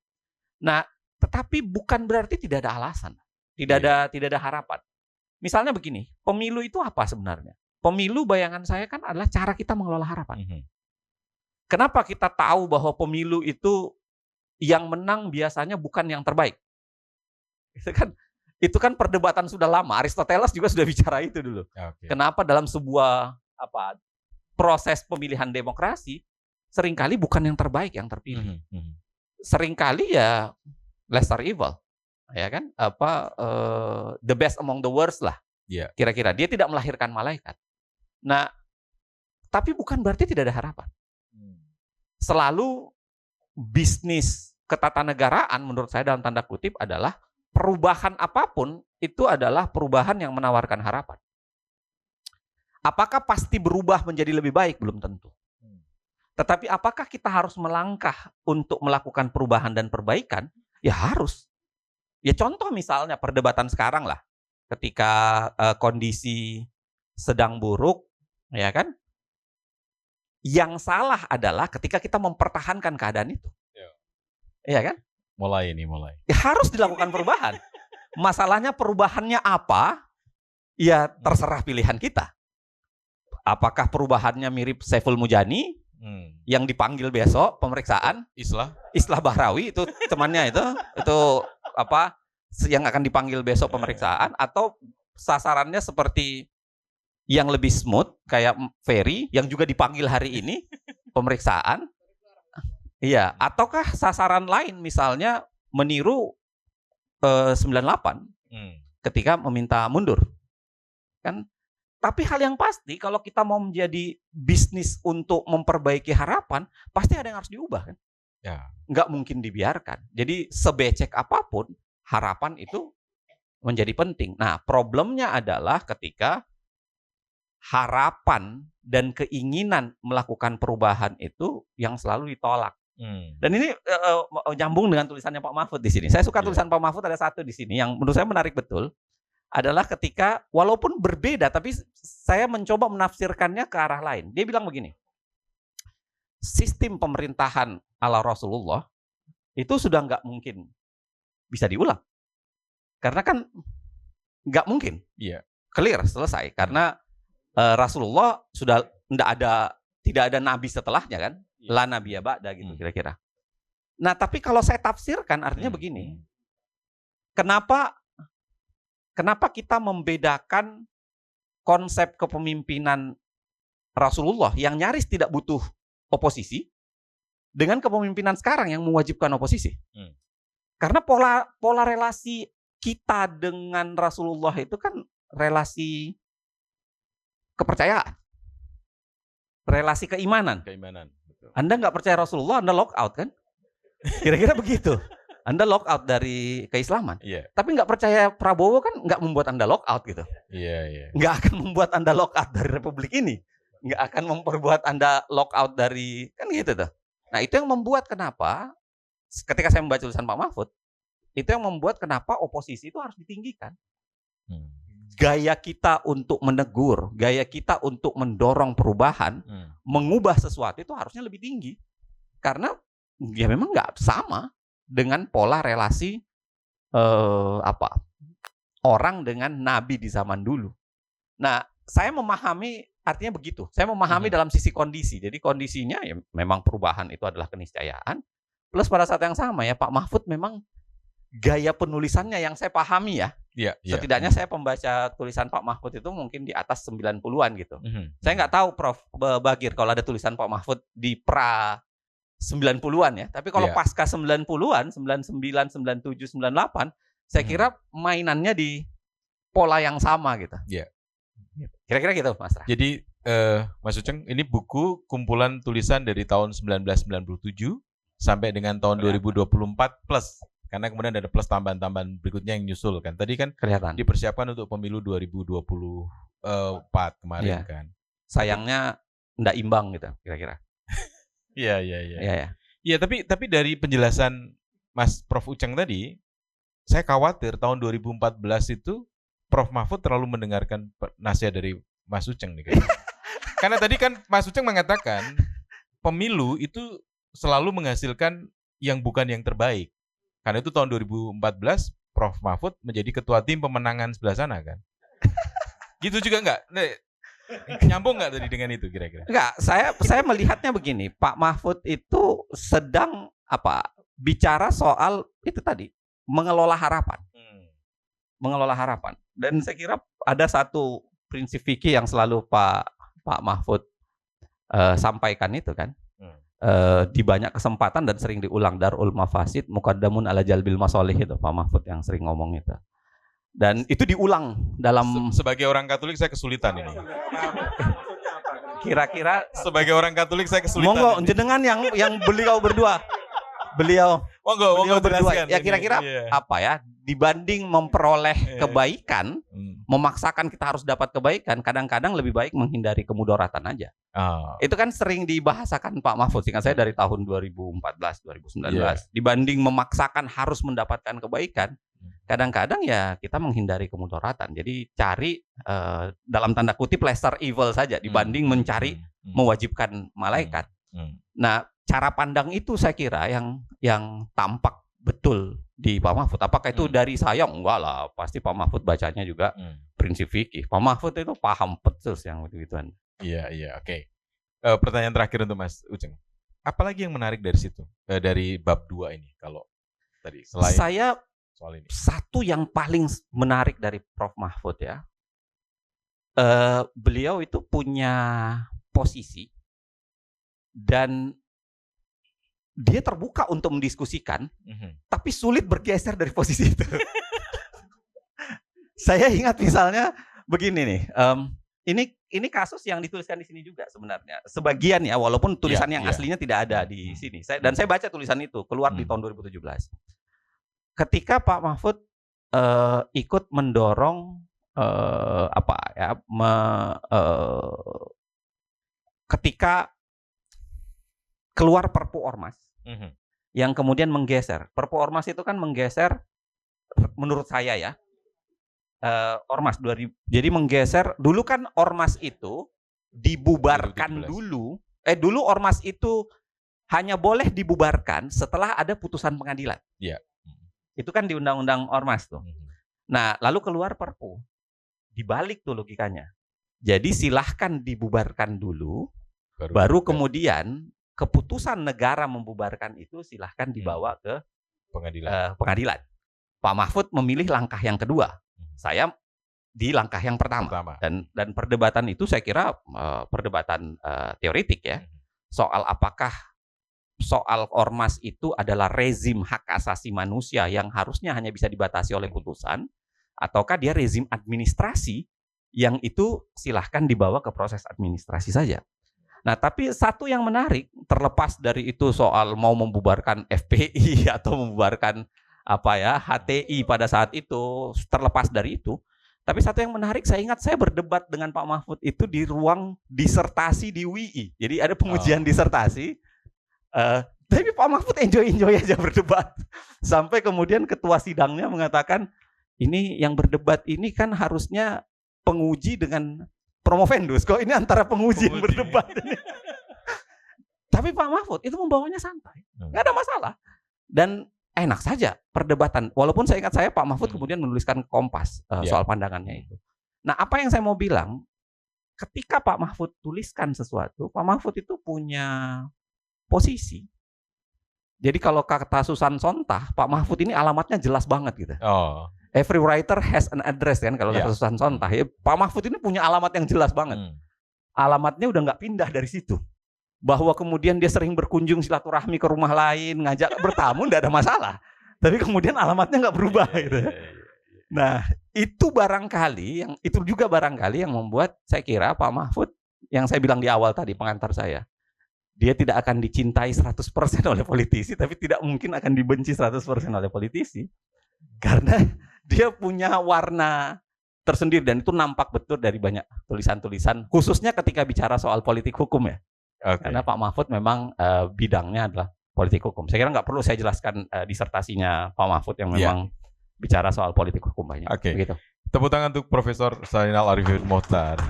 Nah, tetapi bukan berarti tidak ada alasan. Tidak ada harapan. Misalnya begini, pemilu itu apa sebenarnya? Pemilu bayangan saya kan adalah cara kita mengelola harapan. Kenapa kita tahu bahwa pemilu itu yang menang biasanya bukan yang terbaik? Itu kan perdebatan sudah lama. Aristoteles juga sudah bicara itu dulu. Kenapa dalam sebuah proses pemilihan demokrasi seringkali bukan yang terbaik yang terpilih. Seringkali ya lesser evil. Ya kan? The best among the worst lah. Kira-kira dia tidak melahirkan malaikat. Nah, tapi bukan berarti tidak ada harapan. Selalu bisnis ketatanegaraan menurut saya dalam tanda kutip adalah perubahan apapun itu adalah perubahan yang menawarkan harapan. Apakah pasti berubah menjadi lebih baik? Belum tentu. Tetapi apakah kita harus melangkah untuk melakukan perubahan dan perbaikan? Ya harus. Ya contoh misalnya perdebatan sekarang lah. Ketika kondisi sedang buruk, Ya kan? Yang salah adalah ketika kita mempertahankan keadaan itu. Iya kan? Mulai. Ya, harus dilakukan perubahan. Masalahnya perubahannya apa? Ya terserah pilihan kita. Apakah perubahannya mirip Saiful Mujani yang dipanggil besok pemeriksaan? Islah Bahrawi itu temannya itu apa? Yang akan dipanggil besok pemeriksaan, atau sasarannya seperti yang lebih smooth kayak Ferry yang juga dipanggil hari ini pemeriksaan. Iya, ataukah sasaran lain misalnya meniru 98 ketika meminta mundur. Kan? Tapi hal yang pasti kalau kita mau menjadi bisnis untuk memperbaiki harapan, pasti ada yang harus diubah kan? Ya. Nggak mungkin dibiarkan. Jadi sebecek apapun harapan itu menjadi penting. Nah, problemnya adalah ketika harapan dan keinginan melakukan perubahan itu yang selalu ditolak. Dan ini nyambung dengan tulisannya Pak Mahfud di sini. Saya suka tulisan Pak Mahfud, ada satu di sini yang menurut saya menarik betul. Adalah ketika walaupun berbeda, tapi saya mencoba menafsirkannya ke arah lain. Dia bilang begini, sistem pemerintahan ala Rasulullah itu sudah nggak mungkin bisa diulang. Karena kan nggak mungkin. Clear, selesai. Karena Rasulullah sudah tidak ada nabi setelahnya kan, la nabiyya ba'da gitu kira-kira. Nah, tapi kalau saya tafsirkan artinya begini. Kenapa kita membedakan konsep kepemimpinan Rasulullah yang nyaris tidak butuh oposisi dengan kepemimpinan sekarang yang mewajibkan oposisi? Karena pola relasi kita dengan Rasulullah itu kan relasi kepercayaan, relasi keimanan. Betul. Anda nggak percaya Rasulullah, Anda lock out kan? Kira-kira begitu. Anda lock out dari keislaman. Tapi nggak percaya Prabowo kan nggak membuat Anda lock out gitu. Nggak akan membuat Anda lock out dari republik ini. Nggak akan memperbuat Anda lock out dari, kan gitu tuh. Nah, itu yang membuat kenapa ketika saya membaca tulisan Pak Mahfud, itu yang membuat kenapa oposisi itu harus ditinggikan. Gaya kita untuk menegur, gaya kita untuk mendorong perubahan, mengubah sesuatu itu harusnya lebih tinggi. Karena ya memang nggak sama dengan pola relasi orang dengan nabi di zaman dulu. Nah, saya memahami artinya begitu. Saya memahami dalam sisi kondisi. Jadi kondisinya ya memang perubahan itu adalah keniscayaan. Plus pada saat yang sama ya Pak Mahfud memang gaya penulisannya yang saya pahami ya. Setidaknya saya pembaca tulisan Pak Mahfud itu mungkin di atas 90-an gitu. Saya nggak tahu Prof Bagir kalau ada tulisan Pak Mahfud di pra 90-an ya. Tapi kalau pasca 90-an, 99, 97, 98, saya kira mainannya di pola yang sama gitu. Kira-kira gitu Mas Ra. Jadi Mas Uceng, ini buku kumpulan tulisan dari tahun 1997 sampai dengan tahun 2024 plus. Karena kemudian ada plus tambahan-tambahan berikutnya yang nyusul kan. Tadi kan kelihatan dipersiapkan untuk pemilu 2024 kemarin kan. Sayangnya enggak imbang gitu kira-kira. Iya, tapi dari penjelasan Mas Prof Uceng tadi, saya khawatir tahun 2014 itu Prof Mahfud terlalu mendengarkan nasihat dari Mas Uceng nih kan. Karena tadi kan Mas Uceng mengatakan pemilu itu selalu menghasilkan yang bukan yang terbaik. Karena itu tahun 2014 Prof Mahfud menjadi ketua tim pemenangan sebelah sana kan. Gitu juga enggak? Nyambung nggak tadi dengan itu kira-kira? Enggak, saya melihatnya begini, Pak Mahfud itu sedang bicara soal itu tadi, mengelola harapan. Mengelola harapan. Dan saya kira ada satu prinsip fikih yang selalu Pak Mahfud sampaikan itu kan. Di banyak kesempatan dan sering diulang, darul mafasid muqaddamun ala jalbil masolih, itu Pak Mahfud yang sering ngomong itu. Dan itu diulang dalam sebagai orang Katolik saya kesulitan ini. Kira-kira sebagai orang Katolik saya kesulitan. Monggo jenengan yang beliau berdua. Beliau berdua. Ya kira-kira apa ya? Dibanding memperoleh kebaikan, memaksakan kita harus dapat kebaikan, kadang-kadang lebih baik menghindari kemudaratan aja. Itu kan sering dibahasakan Pak Mahfud, seingat saya dari tahun 2014, 2019. Dibanding memaksakan harus mendapatkan kebaikan, Kadang-kadang ya kita menghindari kemudaratan. Jadi cari dalam tanda kutip lesser evil saja dibanding mencari mewajibkan malaikat. Nah, cara pandang itu saya kira yang tampak betul di Pak Mahfud. Apakah itu dari saya? Enggak lah, pasti Pak Mahfud bacanya juga prinsip fikih. Pak Mahfud itu paham betul yang begitu-begituan. Iya, oke. Pertanyaan terakhir untuk Mas Ujeng. Apalagi yang menarik dari situ, dari bab 2 ini? Kalau tadi selain saya soal ini. Satu yang paling menarik dari Prof. Mahfud ya, beliau itu punya posisi dan dia terbuka untuk mendiskusikan, tapi sulit bergeser dari posisi itu. Saya ingat misalnya begini nih, ini kasus yang dituliskan di sini juga sebenarnya, sebagian ya, walaupun tulisan yang aslinya tidak ada di sini. Dan saya baca tulisan itu keluar di tahun 2017. Ketika Pak Mahfud ikut mendorong ketika keluar Perpu Ormas yang kemudian menggeser. Perpu Ormas itu kan menggeser, menurut saya ya, Ormas 2000. Jadi menggeser, dulu kan Ormas itu dibubarkan 2017. Dulu Ormas itu hanya boleh dibubarkan setelah ada putusan pengadilan. Iya. Itu kan di Undang-Undang Ormas tuh. Nah, lalu keluar Perpu. Dibalik tuh logikanya. Jadi silahkan dibubarkan dulu, baru kemudian keputusan negara membubarkan itu silahkan dibawa ke pengadilan. Pak Mahfud memilih langkah yang kedua. Saya di langkah yang pertama. Dan perdebatan itu saya kira perdebatan teoritik ya. Soal apakah soal ormas itu adalah rezim hak asasi manusia yang harusnya hanya bisa dibatasi oleh putusan, ataukah dia rezim administrasi yang itu silahkan dibawa ke proses administrasi saja. Nah, tapi satu yang menarik, terlepas dari itu soal mau membubarkan FPI atau membubarkan HTI pada saat itu, terlepas dari itu, tapi satu yang menarik, saya ingat saya berdebat dengan Pak Mahfud itu di ruang disertasi di UI. Jadi ada pengujian disertasi. Tapi Pak Mahfud enjoy aja berdebat. Sampai kemudian ketua sidangnya mengatakan, ini yang berdebat ini kan harusnya penguji dengan promovendus. Kok ini antara penguji yang berdebat. Tapi Pak Mahfud itu membawanya santai. Nggak ada masalah. Dan enak saja perdebatan. Walaupun saya ingat Pak Mahfud kemudian menuliskan Kompas soal pandangannya itu. Nah, apa yang saya mau bilang, ketika Pak Mahfud tuliskan sesuatu, Pak Mahfud itu punya posisi. Jadi kalau kata Susan Sontag, Pak Mahfud ini alamatnya jelas banget gitu. Every writer has an address kan kalau kata Susan Sontag. Ya, Pak Mahfud ini punya alamat yang jelas banget. Alamatnya udah nggak pindah dari situ. Bahwa kemudian dia sering berkunjung silaturahmi ke rumah lain, ngajak bertamu, nggak ada masalah. Tapi kemudian alamatnya nggak berubah gitu. Nah, itu juga barangkali yang membuat saya kira Pak Mahfud, yang saya bilang di awal tadi pengantar saya, dia tidak akan dicintai 100% oleh politisi, tapi tidak mungkin akan dibenci 100% oleh politisi. Karena dia punya warna tersendiri, dan itu nampak betul dari banyak tulisan-tulisan, khususnya ketika bicara soal politik hukum ya. Karena Pak Mahfud memang bidangnya adalah politik hukum. Saya kira nggak perlu saya jelaskan disertasinya Pak Mahfud yang memang bicara soal politik hukum banyak. Begitu. Tepuk tangan untuk Profesor Zainal Arifin Mohtar.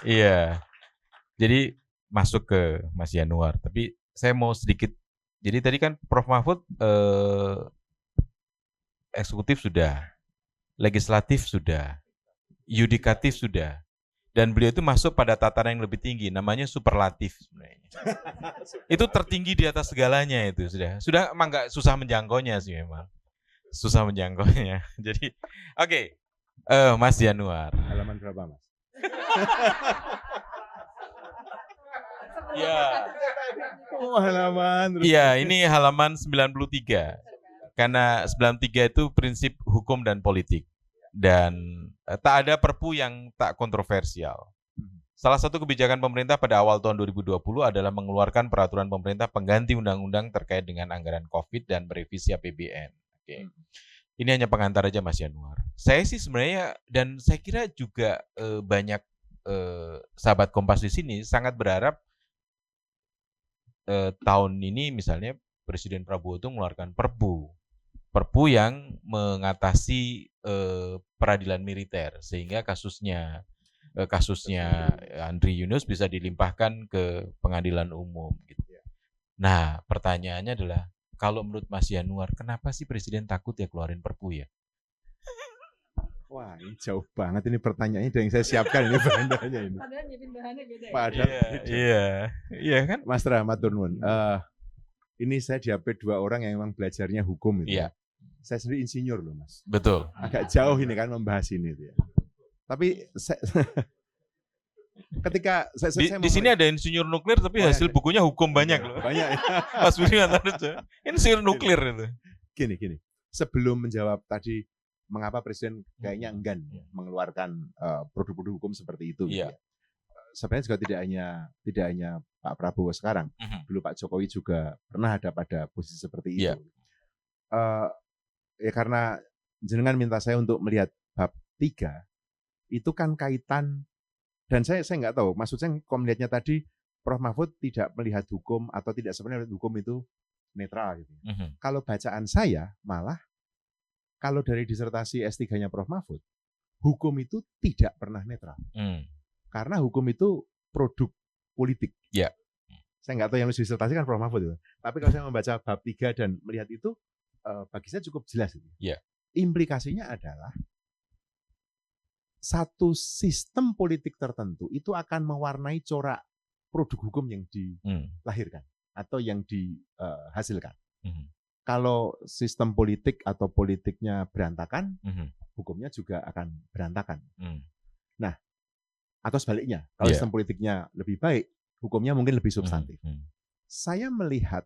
Iya. Jadi masuk ke Mas Yanuar, tapi saya mau sedikit. Jadi tadi kan Prof Mahfud eksekutif sudah, legislatif sudah, yudikatif sudah, dan beliau itu masuk pada tataran yang lebih tinggi, namanya superlatif sebenarnya. Itu tertinggi di atas segalanya itu sudah emang nggak susah menjangkaunya sih memang, susah menjangkaunya. Jadi oke. Mas Yanuar. Halaman berapa, Mas? Ya. Halaman. Iya, ini halaman 93. Karena 93 itu prinsip hukum dan politik. Dan tak ada perpu yang tak kontroversial. Salah satu kebijakan pemerintah pada awal tahun 2020 adalah mengeluarkan peraturan pemerintah pengganti undang-undang terkait dengan anggaran COVID dan merevisi APBN. Oke. Ini hanya pengantar aja Mas Yanuar. Saya sih sebenarnya, dan saya kira juga banyak sahabat Kompas di sini sangat berharap tahun ini misalnya Presiden Prabowo itu mengeluarkan perpu Perpu yang mengatasi peradilan militer sehingga kasusnya Andri Yunus bisa dilimpahkan ke pengadilan umum gitu. Nah, pertanyaannya adalah kalau menurut Mas Yanuar, kenapa sih Presiden takut ya keluarin Perpu ya? Wah, ini jauh banget ini pertanyaannya dari yang saya siapkan ini bahannya ini. Padahal nyiapin bahannya beda ya. Padahal Iya kan? Mas Matur nuwun. Ini saya dihapit 2 orang yang memang belajarnya hukum itu. Iya. Saya sendiri insinyur loh, Mas. Betul. Agak jauh ini kan membahas ini itu ya. Tapi ketika saya di sini ada insinyur nuklir tapi hasil bukunya hukum banyak loh. Banyak ya. Mas Budi ngatain insinyur nuklir itu. Gini. Sebelum menjawab tadi mengapa Presiden kayaknya enggan mengeluarkan produk-produk hukum seperti itu. Iya. Gitu ya. Sebenarnya juga tidak hanya Pak Prabowo sekarang. Dulu Pak Jokowi juga pernah ada pada posisi seperti itu. Ya karena jenengan minta saya untuk melihat bab 3 itu kan kaitan, dan saya nggak tahu, maksudnya kalau melihatnya tadi Prof. Mahfud tidak melihat hukum atau tidak sebenarnya hukum itu netral gitu. Kalau bacaan saya malah kalau dari disertasi S3-nya Prof. Mahfud, hukum itu tidak pernah netral. Karena hukum itu produk politik. Ya. Saya nggak tahu yang disertasi kan Prof. Mahfud itu. Tapi kalau saya membaca bab 3 dan melihat itu, bagi saya cukup jelas. Ya. Implikasinya adalah satu sistem politik tertentu itu akan mewarnai corak produk hukum yang dilahirkan atau yang dihasilkan. Kalau sistem politik atau politiknya berantakan, hukumnya juga akan berantakan. Nah, atau sebaliknya, kalau sistem politiknya lebih baik, hukumnya mungkin lebih substantif. Saya melihat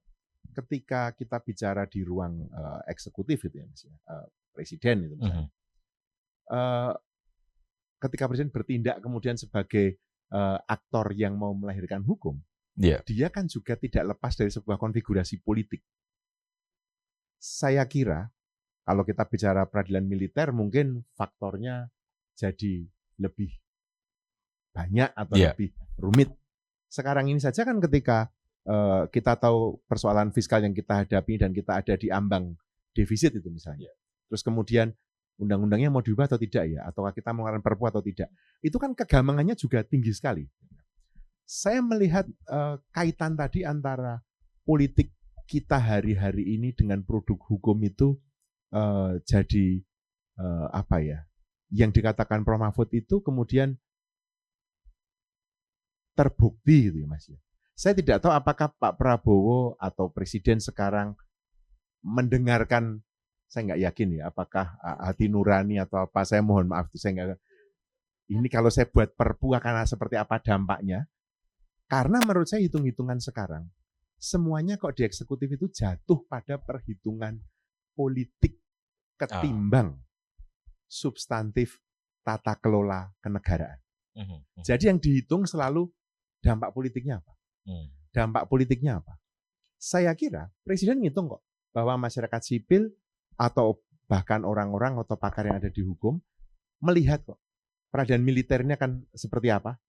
ketika kita bicara di ruang eksekutif itu ya, Mas, presiden itu misalnya, ketika presiden bertindak kemudian sebagai aktor yang mau melahirkan hukum, dia kan juga tidak lepas dari sebuah konfigurasi politik. Saya kira kalau kita bicara peradilan militer mungkin faktornya jadi lebih banyak atau lebih rumit. Sekarang ini saja kan ketika kita tahu persoalan fiskal yang kita hadapi dan kita ada di ambang defisit itu misalnya. Terus kemudian undang-undangnya mau diubah atau tidak ya, atau kita mengeluarkan perpu atau tidak. Itu kan kegambangannya juga tinggi sekali. Saya melihat kaitan tadi antara politik kita hari-hari ini dengan produk hukum itu jadi apa ya? Yang dikatakan Prof. Mahfud itu kemudian terbukti gitu ya Mas ya. Saya tidak tahu apakah Pak Prabowo atau Presiden sekarang mendengarkan, saya nggak yakin ya, apakah hati nurani atau apa, saya mohon maaf, saya nggak. Ini kalau saya buat perpu akan seperti apa dampaknya? Karena menurut saya hitung-hitungan sekarang, semuanya kok di eksekutif itu jatuh pada perhitungan politik ketimbang substantif tata kelola kenegaraan. Jadi yang dihitung selalu dampak politiknya apa? Dampak politiknya apa? Saya kira Presiden ngitung kok bahwa masyarakat sipil atau bahkan orang-orang atau pakar yang ada di hukum melihat kok peradilan militer ini akan seperti apa.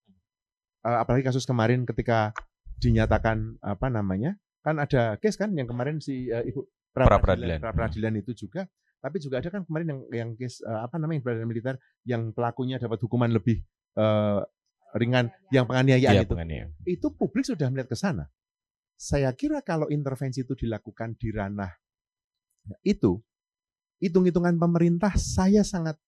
Apalagi kasus kemarin ketika dinyatakan apa namanya, kan ada case kan yang kemarin si ibu pra-peradilan itu juga, tapi juga ada kan kemarin yang case apa namanya peradilan militer yang pelakunya dapat hukuman lebih ringan, yang penganiayaan itu publik sudah melihat ke sana. Saya kira kalau intervensi itu dilakukan di ranah itu, hitung-hitungan pemerintah saya sangat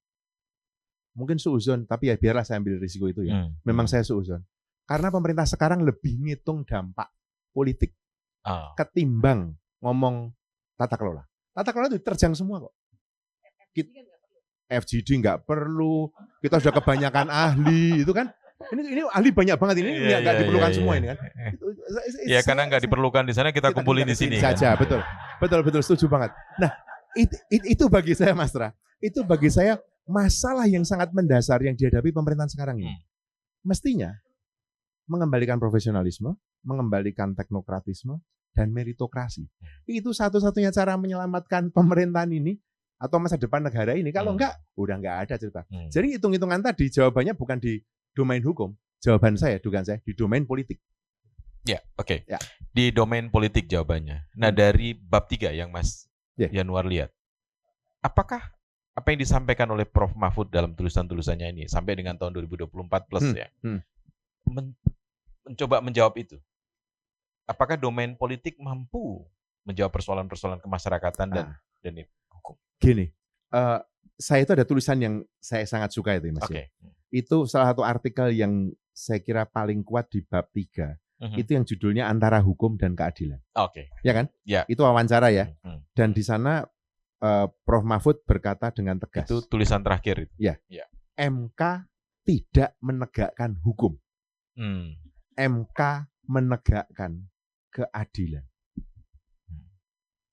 mungkin suuzon, tapi ya biarlah saya ambil risiko itu ya. Memang saya suuzon. Karena pemerintah sekarang lebih ngitung dampak politik ketimbang ngomong tata kelola. Tata kelola itu terjang semua kok. FGD nggak perlu, kita sudah kebanyakan ahli, itu kan. Ini ahli banyak banget ini nggak diperlukan semua ini kan. Ya karena nggak diperlukan di sana kita kumpulin di sini. Saja kan? betul setuju banget. Nah itu bagi saya Mas Ra, itu bagi saya masalah yang sangat mendasar yang dihadapi pemerintahan sekarang ini. Mestinya mengembalikan profesionalisme, mengembalikan teknokratisme dan meritokrasi. Itu satu-satunya cara menyelamatkan pemerintahan ini atau masa depan negara ini. Kalau enggak, udah enggak ada cerita. Jadi hitung-hitungan tadi jawabannya bukan di domain hukum, jawaban saya, dugaan saya di domain politik. Ya, oke. Ya. Di domain politik jawabannya. Nah, dari bab 3 yang Mas Yanuar lihat, apakah apa yang disampaikan oleh Prof. Mahfud dalam tulisan-tulisannya ini sampai dengan tahun 2024 plus mencoba menjawab itu? Apakah domain politik mampu menjawab persoalan-persoalan kemasyarakatan dan hukum? Gini, saya itu ada tulisan yang saya sangat suka itu, Mas. Ya. Itu salah satu artikel yang saya kira paling kuat di bab 3. Itu yang judulnya Antara Hukum dan Keadilan. Ya kan? Ya. Itu wawancara ya. Dan di sana Prof. Mahfud berkata dengan tegas. Itu tulisan terakhir itu. Ya. MK tidak menegakkan hukum. MK menegakkan keadilan.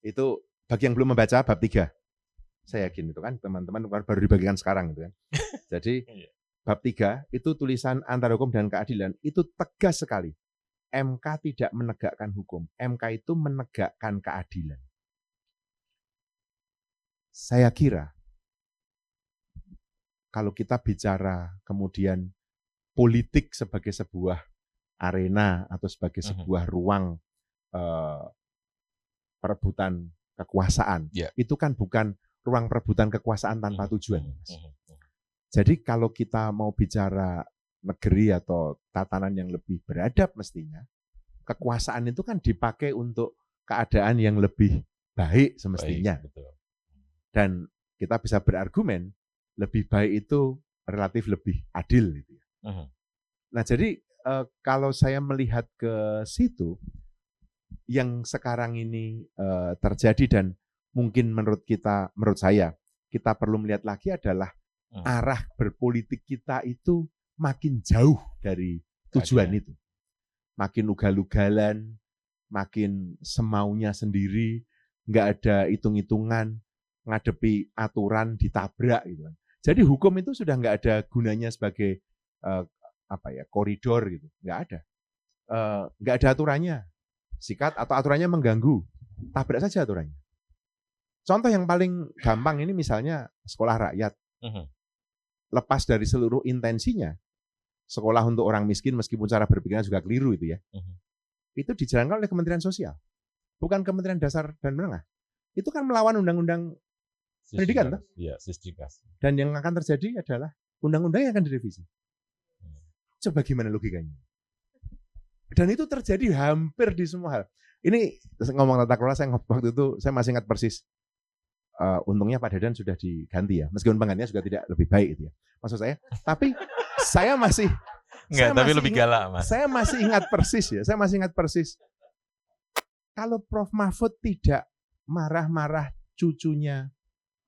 Itu bagi yang belum membaca bab 3. Saya yakin itu kan teman-teman baru dibagikan sekarang itu kan. Jadi bab 3 itu tulisan Antara Hukum dan Keadilan itu tegas sekali. MK tidak menegakkan hukum. MK itu menegakkan keadilan. Saya kira kalau kita bicara kemudian politik sebagai sebuah arena atau sebagai sebuah ruang perebutan kekuasaan, itu kan bukan ruang perebutan kekuasaan tanpa tujuan. Jadi kalau kita mau bicara negeri atau tatanan yang lebih beradab mestinya, kekuasaan itu kan dipakai untuk keadaan yang lebih baik semestinya. Dan kita bisa berargumen, lebih baik itu relatif lebih adil. Gitu ya. Nah jadi kalau saya melihat ke situ, yang sekarang ini terjadi dan mungkin menurut saya, kita perlu melihat lagi adalah arah berpolitik kita itu makin jauh dari tujuan itu. Makin ugal-ugalan, makin semaunya sendiri, nggak ada hitung-hitungan, ngadepi aturan ditabrak gitu kan. Jadi hukum itu sudah nggak ada gunanya sebagai koridor gitu, nggak ada. Nggak ada aturannya. Sikat atau aturannya mengganggu, tabrak saja aturannya. Contoh yang paling gampang ini misalnya sekolah rakyat. Lepas dari seluruh intensinya, sekolah untuk orang miskin meskipun cara berpikirnya juga keliru itu ya. Itu dijalankan oleh Kementerian Sosial. Bukan Kementerian Dasar dan Menengah. Itu kan melawan undang-undang pendidikan. Iya, Sisdiknas. Dan yang akan terjadi adalah undang-undang yang akan direvisi. Coba gimana logikanya? Dan itu terjadi hampir di semua hal. Ini ngomong tata kelola, waktu itu saya masih ingat persis. Untungnya Pak Dadan sudah diganti ya, meskipun penggantinya juga tidak lebih baik itu ya. Maksud saya, tapi saya masih tapi lebih galak, Mas. Saya masih ingat persis ya, saya masih ingat persis. Kalau Prof. Mahfud tidak marah-marah cucunya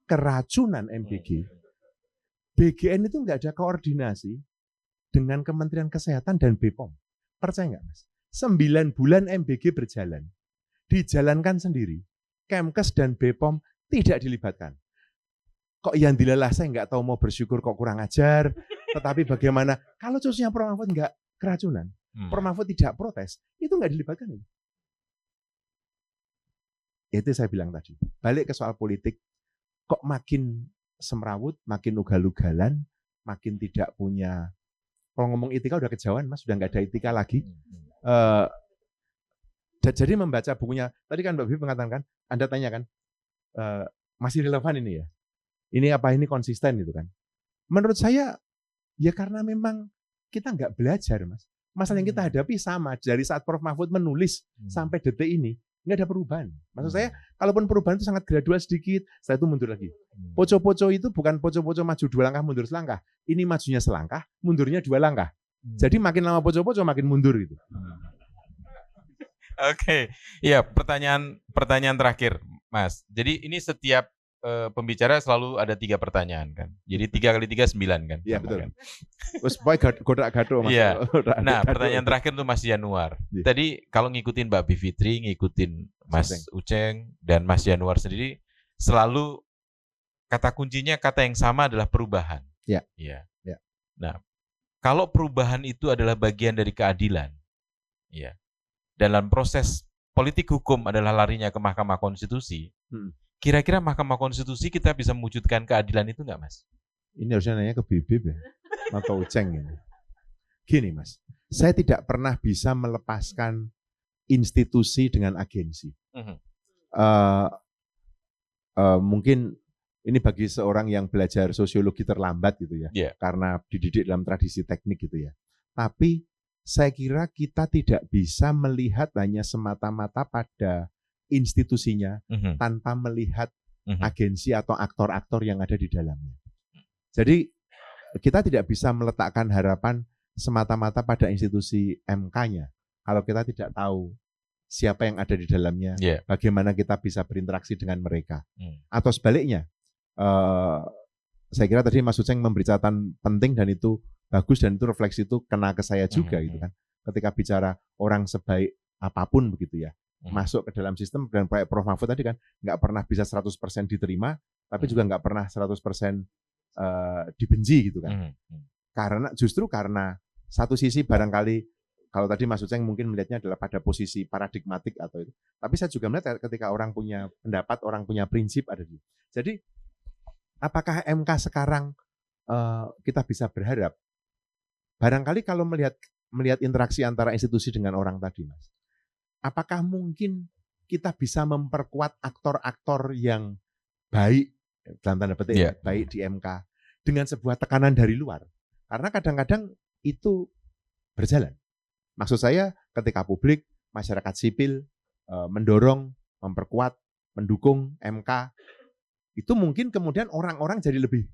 keracunan MBG, BGN itu nggak ada koordinasi dengan Kementerian Kesehatan dan BPOM. Percaya nggak, Mas? 9 bulan MBG berjalan, dijalankan sendiri. Kemkes dan BPOM tidak dilibatkan. Kok yang dilelah saya nggak tahu, mau bersyukur kok kurang ajar. Tetapi bagaimana kalau cucunya Prof. Mahfud nggak keracunan, Prof. Mahfud tidak protes, itu nggak dilibatkan. Itu saya bilang tadi. Balik ke soal politik, kok makin semrawut, makin ugal-ugalan, makin tidak punya. Kalau ngomong etika udah kejauhan, Mas, sudah nggak ada etika lagi. Jadi membaca bukunya, tadi kan Mbak Bibi mengatakan, Anda tanyakan, masih relevan ini ya? Ini apa ini konsisten gitu kan? Menurut saya, ya karena memang kita nggak belajar, Mas. Masalah yang kita hadapi sama, dari saat Prof. Mahfud menulis sampai detik ini, nggak ada perubahan. Maksud saya, kalaupun perubahan itu sangat gradual sedikit, setelah itu mundur lagi. Poco-poco itu bukan poco-poco maju 2 langkah, mundur selangkah. Ini majunya selangkah, mundurnya 2 langkah. Jadi makin lama poco-poco, makin mundur gitu. Oke, iya, pertanyaan terakhir, Mas. Jadi ini setiap pembicara selalu ada 3 pertanyaan kan. Jadi 3 kali 3 9 kan. Iya betul. Kan? Terus godak-gado Mas. Iya. Nah, pertanyaan terakhir tuh Mas Yanuar. Tadi kalau ngikutin Mbak Bivitri, ngikutin Mas Uceng dan Mas Yanuar sendiri, selalu kata kuncinya kata yang sama adalah perubahan. Iya. Iya. Nah, kalau perubahan itu adalah bagian dari keadilan, ya. Dalam proses politik hukum adalah larinya ke Mahkamah Konstitusi. Kira-kira Mahkamah Konstitusi kita bisa mewujudkan keadilan itu nggak, Mas? Ini harusnya nanya ke Bibib ya, atau Uceng ini. Gini, Mas, saya tidak pernah bisa melepaskan institusi dengan agensi. Mungkin ini bagi seorang yang belajar sosiologi terlambat gitu ya, karena dididik dalam tradisi teknik gitu ya. Tapi saya kira kita tidak bisa melihat hanya semata-mata pada institusinya tanpa melihat agensi atau aktor-aktor yang ada di dalamnya. Jadi kita tidak bisa meletakkan harapan semata-mata pada institusi MK-nya kalau kita tidak tahu siapa yang ada di dalamnya, bagaimana kita bisa berinteraksi dengan mereka. Atau sebaliknya, saya kira tadi Mas Uceng memberi catatan penting dan itu bagus dan itu refleksi itu kena ke saya juga gitu kan. Ketika bicara orang sebaik apapun begitu ya, masuk ke dalam sistem dan kayak Prof. Mahfud tadi kan nggak pernah bisa 100% diterima, tapi juga nggak pernah 100% dibenci gitu kan. Justru karena satu sisi barangkali kalau tadi Mas Uceng mungkin melihatnya adalah pada posisi paradigmatik atau itu. Tapi saya juga melihat ketika orang punya pendapat, orang punya prinsip ada di. Jadi apakah MK sekarang kita bisa berharap? Barangkali kalau melihat interaksi antara institusi dengan orang tadi, Mas. Apakah mungkin kita bisa memperkuat aktor-aktor yang baik dalam tanda petik baik di MK dengan sebuah tekanan dari luar? Karena kadang-kadang itu berjalan. Maksud saya ketika publik, masyarakat sipil mendorong, memperkuat, mendukung MK, itu mungkin kemudian orang-orang jadi lebih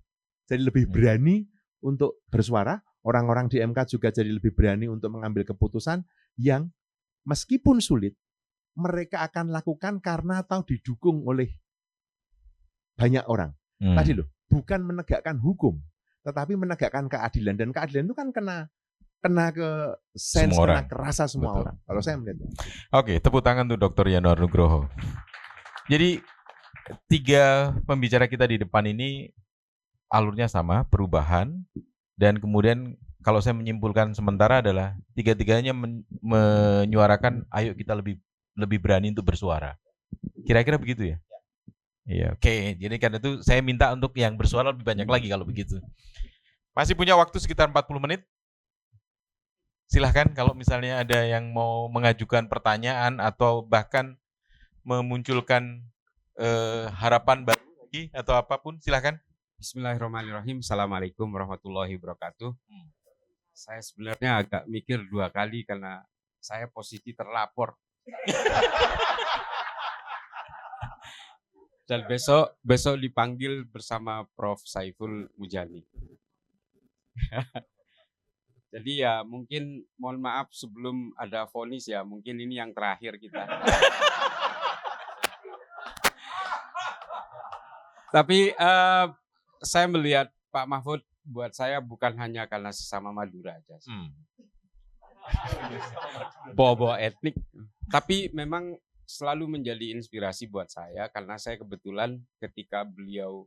berani untuk bersuara, orang-orang di MK juga jadi lebih berani untuk mengambil keputusan yang meskipun sulit, mereka akan lakukan karena atau didukung oleh banyak orang. Tadi loh, bukan menegakkan hukum, tetapi menegakkan keadilan. Dan keadilan itu kan kena ke sense, kena ke rasa semua orang. Kalau saya melihat. Oke, tepuk tangan untuk Dr. Yanuar Nugroho. Jadi 3 pembicara kita di depan ini alurnya sama, perubahan, dan kemudian kalau saya menyimpulkan sementara adalah 3-tiganya menyuarakan ayo kita lebih berani untuk bersuara. Kira-kira begitu ya? Iya, oke. Jadi karena itu saya minta untuk yang bersuara lebih banyak lagi kalau begitu. Masih punya waktu sekitar 40 menit. Silahkan kalau misalnya ada yang mau mengajukan pertanyaan atau bahkan memunculkan harapan baru lagi atau apapun, silahkan. Bismillahirrahmanirrahim. Assalamualaikum warahmatullahi wabarakatuh. Saya sebenarnya agak mikir 2 kali karena saya posisi terlapor. Dan besok dipanggil bersama Prof. Saiful Mujani. Jadi ya mungkin mohon maaf sebelum ada vonis ya, mungkin ini yang terakhir kita. Tapi saya melihat Pak Mahfud buat saya bukan hanya karena sesama Madura aja. Bawa etnik. Tapi memang selalu menjadi inspirasi buat saya karena saya kebetulan ketika beliau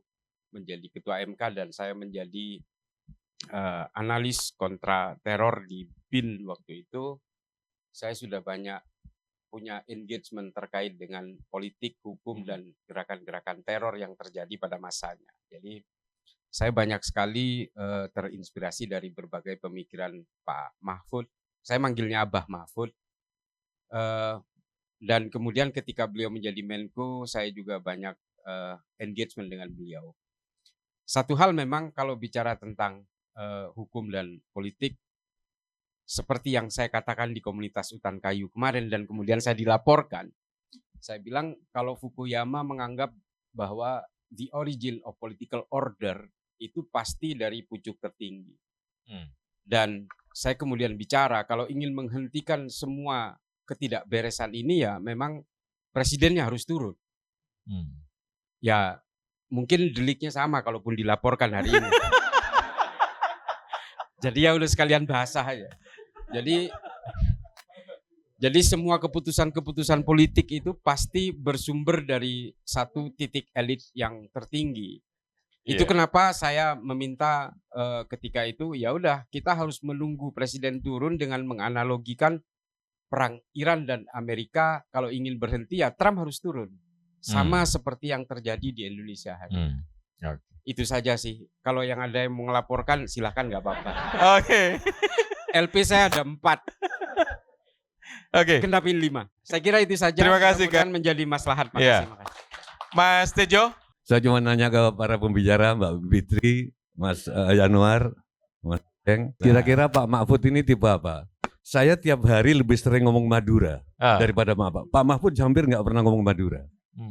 menjadi ketua MK dan saya menjadi analis kontra teror di BIN waktu itu, saya sudah banyak punya engagement terkait dengan politik, hukum, dan gerakan-gerakan teror yang terjadi pada masanya. Jadi saya banyak sekali terinspirasi dari berbagai pemikiran Pak Mahfud. Saya manggilnya Abah Mahfud. Dan kemudian ketika beliau menjadi Menko, saya juga banyak engagement dengan beliau. Satu hal memang kalau bicara tentang hukum dan politik, seperti yang saya katakan di komunitas Utan Kayu kemarin dan kemudian saya dilaporkan, saya bilang kalau Fukuyama menganggap bahwa the origin of political order itu pasti dari pucuk tertinggi. Dan saya kemudian bicara kalau ingin menghentikan semua ketidakberesan ini ya memang presidennya harus turun. Ya mungkin deliknya sama kalaupun dilaporkan hari ini. Jadi ya udah sekalian bahasa aja. Jadi semua keputusan-keputusan politik itu pasti bersumber dari satu titik elit yang tertinggi. Itu kenapa saya meminta ketika itu ya udah kita harus menunggu presiden turun dengan menganalogikan perang Iran dan Amerika. Kalau ingin berhenti ya Trump harus turun. Sama seperti yang terjadi di Indonesia hari ini. Itu saja sih. Kalau yang ada yang mau melaporkan silahkan nggak apa-apa. Oke. LP saya ada 4. Oke. Kendapin 5. Saya kira itu saja. Terima kasih kan menjadi maslahat. Makasih. Mas Tejo. Saya cuma nanya ke para pembicara, Mbak Fitri, Mas Yanuar, Mas Eng, kira-kira Pak Mahfud ini tipe apa? Saya tiap hari lebih sering ngomong Madura daripada Pak Mahfud hampir nggak pernah ngomong Madura.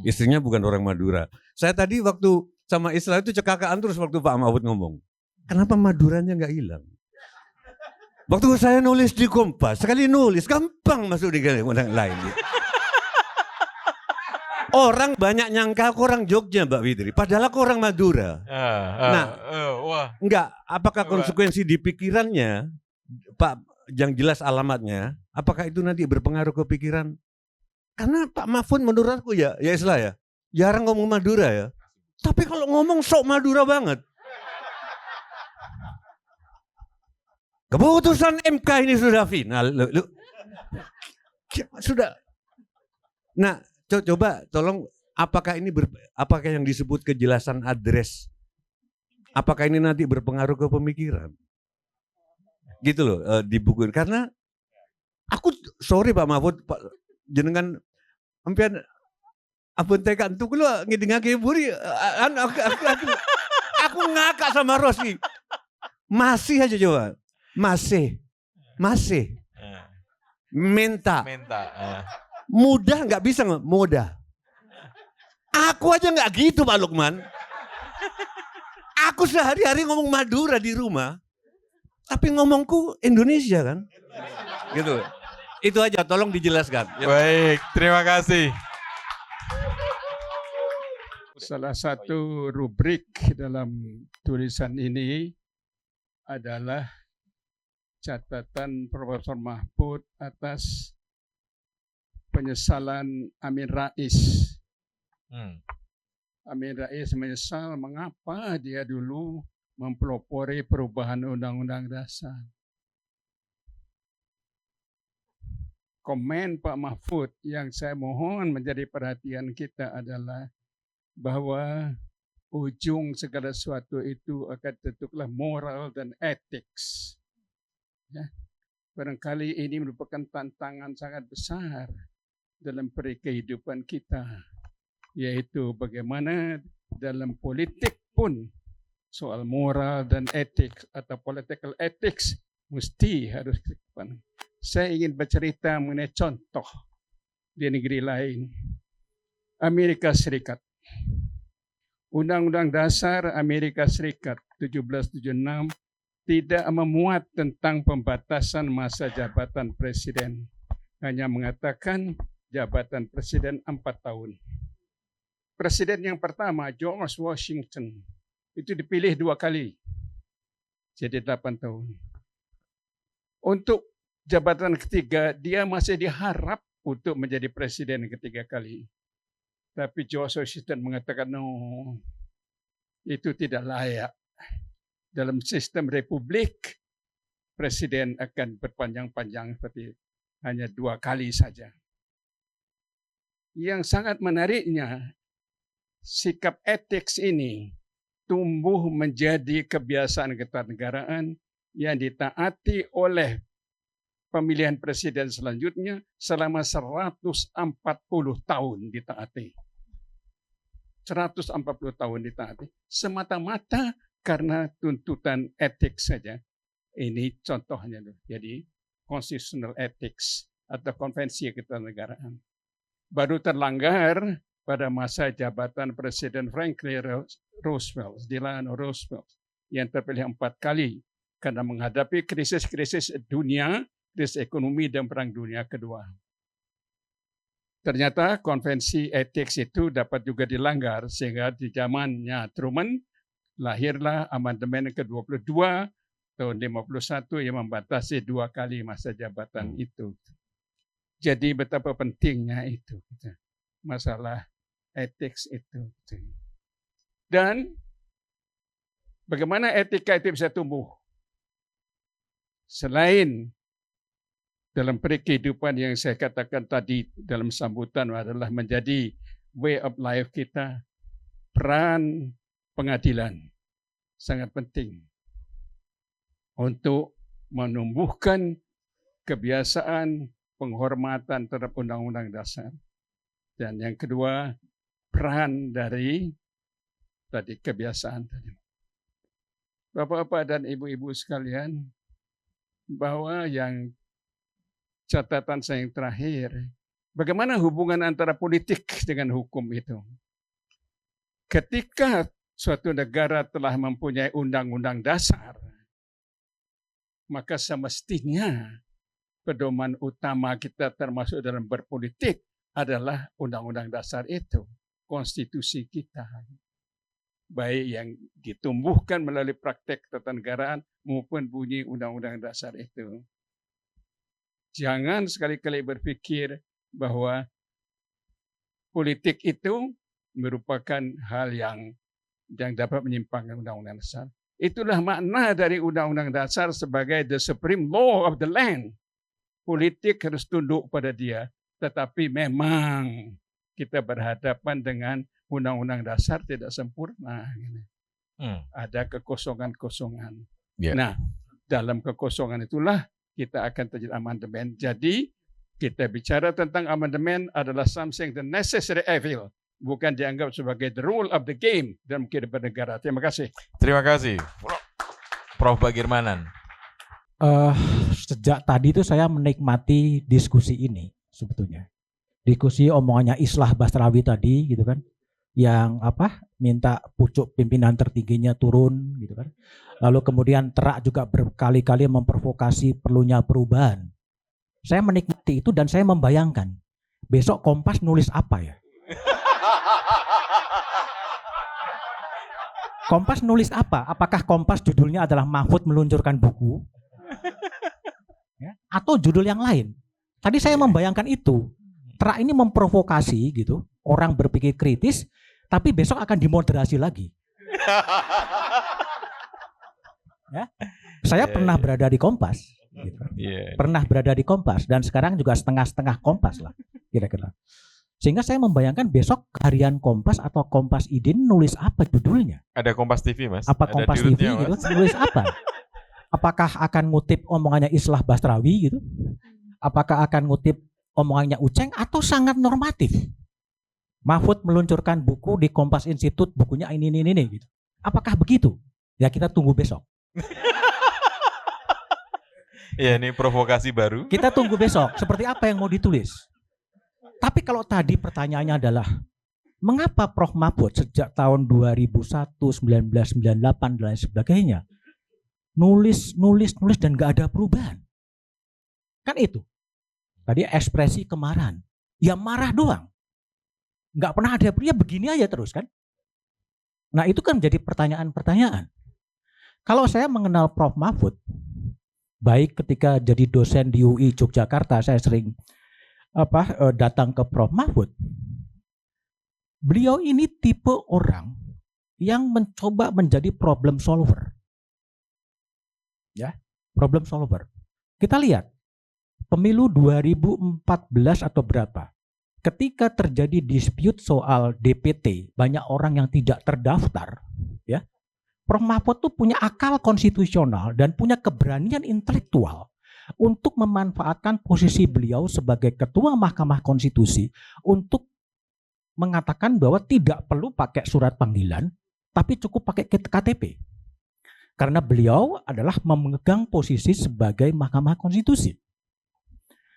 Istrinya bukan orang Madura. Saya tadi waktu sama Islam itu cekakaan terus waktu Pak Mahfud ngomong. Kenapa Maduranya nggak hilang? Waktu saya nulis di Kompas, sekali nulis gampang masuk di orang lain. Orang banyak nyangka aku orang Jogja, Mbak Fitri. Padahal aku orang Madura. Enggak. Apakah konsekuensi di pikirannya, Pak, yang jelas alamatnya, apakah itu nanti berpengaruh ke pikiran? Karena Pak Mahfud menurutku ya Islah ya, jarang ngomong Madura ya. Tapi kalau ngomong sok Madura banget. Keputusan MK ini sudah final. Sudah. Nah, coba tolong apakah ini apakah yang disebut kejelasan address, apakah ini nanti berpengaruh ke pemikiran? Gitu loh di buku. Karena aku sorry Pak Mahfud, Pak jenengan ampian ampun tekan tuh kalau ngidengake buri aku ngakak sama Rosi. Masih aja coba. Masih. Minta. Mudah nggak bisa nggak? Mudah. Aku aja nggak gitu Pak Lukman. Aku sehari-hari ngomong Madura di rumah, tapi ngomongku Indonesia kan? Gitu. Itu aja, tolong dijelaskan. Baik, terima kasih. Salah satu rubrik dalam tulisan ini adalah catatan Profesor Mahfud atas penyesalan Amin Rais. Amin Rais menyesal mengapa dia dulu mempelopori perubahan Undang-Undang Dasar. Komen Pak Mahfud yang saya mohon menjadi perhatian kita adalah bahwa ujung segala sesuatu itu akan tentulah moral dan ethics. Ya. Barangkali ini merupakan tantangan sangat besar dalam kehidupan kita, yaitu bagaimana dalam politik pun soal moral dan ethics atau political ethics mesti harus dilakukan. Saya ingin bercerita mengenai contoh di negeri lain. Amerika Serikat. Undang-Undang Dasar Amerika Serikat 1776 tidak memuat tentang pembatasan masa jabatan presiden. Hanya mengatakan jabatan presiden 4 tahun. Presiden yang pertama, George Washington, itu dipilih 2 kali. Jadi 8 tahun. Untuk jabatan ketiga, dia masih diharap untuk menjadi presiden ketiga kali. Tapi George Washington mengatakan, no, itu tidak layak. Dalam sistem republik, presiden akan berpanjang-panjang seperti hanya 2 kali saja. Yang sangat menariknya, sikap etik ini tumbuh menjadi kebiasaan ketatanegaraan yang ditaati oleh pemilihan presiden selanjutnya selama 140 tahun ditaati. 140 tahun ditaati. Semata-mata karena tuntutan etik saja. Ini contohnya. Jadi constitutional ethics atau konvensi ketatanegaraan. Baru terlanggar pada masa jabatan Presiden Franklin Roosevelt, Delano Roosevelt, yang terpilih 4 kali karena menghadapi krisis-krisis dunia, krisis ekonomi dan Perang Dunia Kedua. Ternyata konvensi etik itu dapat juga dilanggar sehingga di zamannya Truman lahirlah amandemen ke-22 tahun 51 yang membatasi 2 kali masa jabatan itu. Jadi betapa pentingnya itu masalah etik itu. Dan bagaimana etika itu bisa tumbuh? Selain dalam kehidupan yang saya katakan tadi dalam sambutan adalah menjadi way of life kita, peran pengadilan sangat penting untuk menumbuhkan kebiasaan penghormatan terhadap Undang-Undang Dasar. Dan yang kedua, peran dari tadi, kebiasaan tadi. Bapak-bapak dan ibu-ibu sekalian, bahwa yang catatan saya yang terakhir, bagaimana hubungan antara politik dengan hukum itu? Ketika suatu negara telah mempunyai undang-undang dasar, maka semestinya pedoman utama kita termasuk dalam berpolitik adalah undang-undang dasar itu, konstitusi kita. Baik yang ditumbuhkan melalui praktek ketatanegaraan maupun bunyi undang-undang dasar itu. Jangan sekali-kali berpikir bahwa politik itu merupakan hal yang dapat menyimpangkan undang-undang dasar. Itulah makna dari undang-undang dasar sebagai the supreme law of the land. Politik harus tunduk pada dia, tetapi memang kita berhadapan dengan undang-undang dasar tidak sempurna. Ada kekosongan-kosongan. Nah, dalam kekosongan itulah kita akan terjadi amandemen. Jadi, kita bicara tentang amandemen adalah something the necessary evil, bukan dianggap sebagai the rule of the game dalam kehidupan negara. Terima kasih. Terima kasih. Prof. Bagirmanan. Sejak tadi itu saya menikmati diskusi ini sebetulnya. Diskusi omongannya Islah Bastrawi tadi gitu kan. Yang minta pucuk pimpinan tertingginya turun gitu kan. Lalu kemudian Terak juga berkali-kali memprovokasi perlunya perubahan. Saya menikmati itu dan saya membayangkan besok Kompas nulis apa ya? Kompas nulis apa? Apakah Kompas judulnya adalah Mahfud meluncurkan buku? Ya, atau judul yang lain? Tadi saya membayangkan itu. Terak ini memprovokasi gitu, orang berpikir kritis, tapi besok akan dimoderasi lagi. Ya, saya pernah berada di Kompas, gitu. Pernah berada di Kompas, dan sekarang juga setengah-setengah Kompas lah, kira-kira. Sehingga saya membayangkan besok harian Kompas atau Kompas ID nulis apa judulnya? Ada Kompas TV, Mas. Apa Kompas TV gitu, nulis apa? Apakah akan ngutip omongannya Islah Bastrawi gitu? Apakah akan ngutip omongannya Uceng atau sangat normatif? Mahfud meluncurkan buku di Kompas Institute, bukunya ini gitu. Apakah begitu? Ya kita tunggu besok. Ya ini provokasi baru. Kita tunggu besok, seperti apa yang mau ditulis. Tapi kalau tadi pertanyaannya adalah, mengapa Prof. Mahfud sejak tahun 2001, 1998 dan lain sebagainya, nulis dan gak ada perubahan? Kan itu. Tadi ekspresi kemarahan. Ya marah doang. Nggak pernah ada, ya begini aja terus kan. Nah itu kan menjadi pertanyaan-pertanyaan. Kalau saya mengenal Prof. Mahfud, baik ketika jadi dosen di UI Yogyakarta, saya sering datang ke Prof. Mahfud. Beliau ini tipe orang yang mencoba menjadi problem solver. Ya, problem solver. Kita lihat. Pemilu 2014 atau berapa? Ketika terjadi dispute soal DPT, banyak orang yang tidak terdaftar, ya. Prof. Mahfud tuh punya akal konstitusional dan punya keberanian intelektual untuk memanfaatkan posisi beliau sebagai ketua Mahkamah Konstitusi untuk mengatakan bahwa tidak perlu pakai surat panggilan, tapi cukup pakai KTP. Karena beliau adalah memegang posisi sebagai Mahkamah Konstitusi.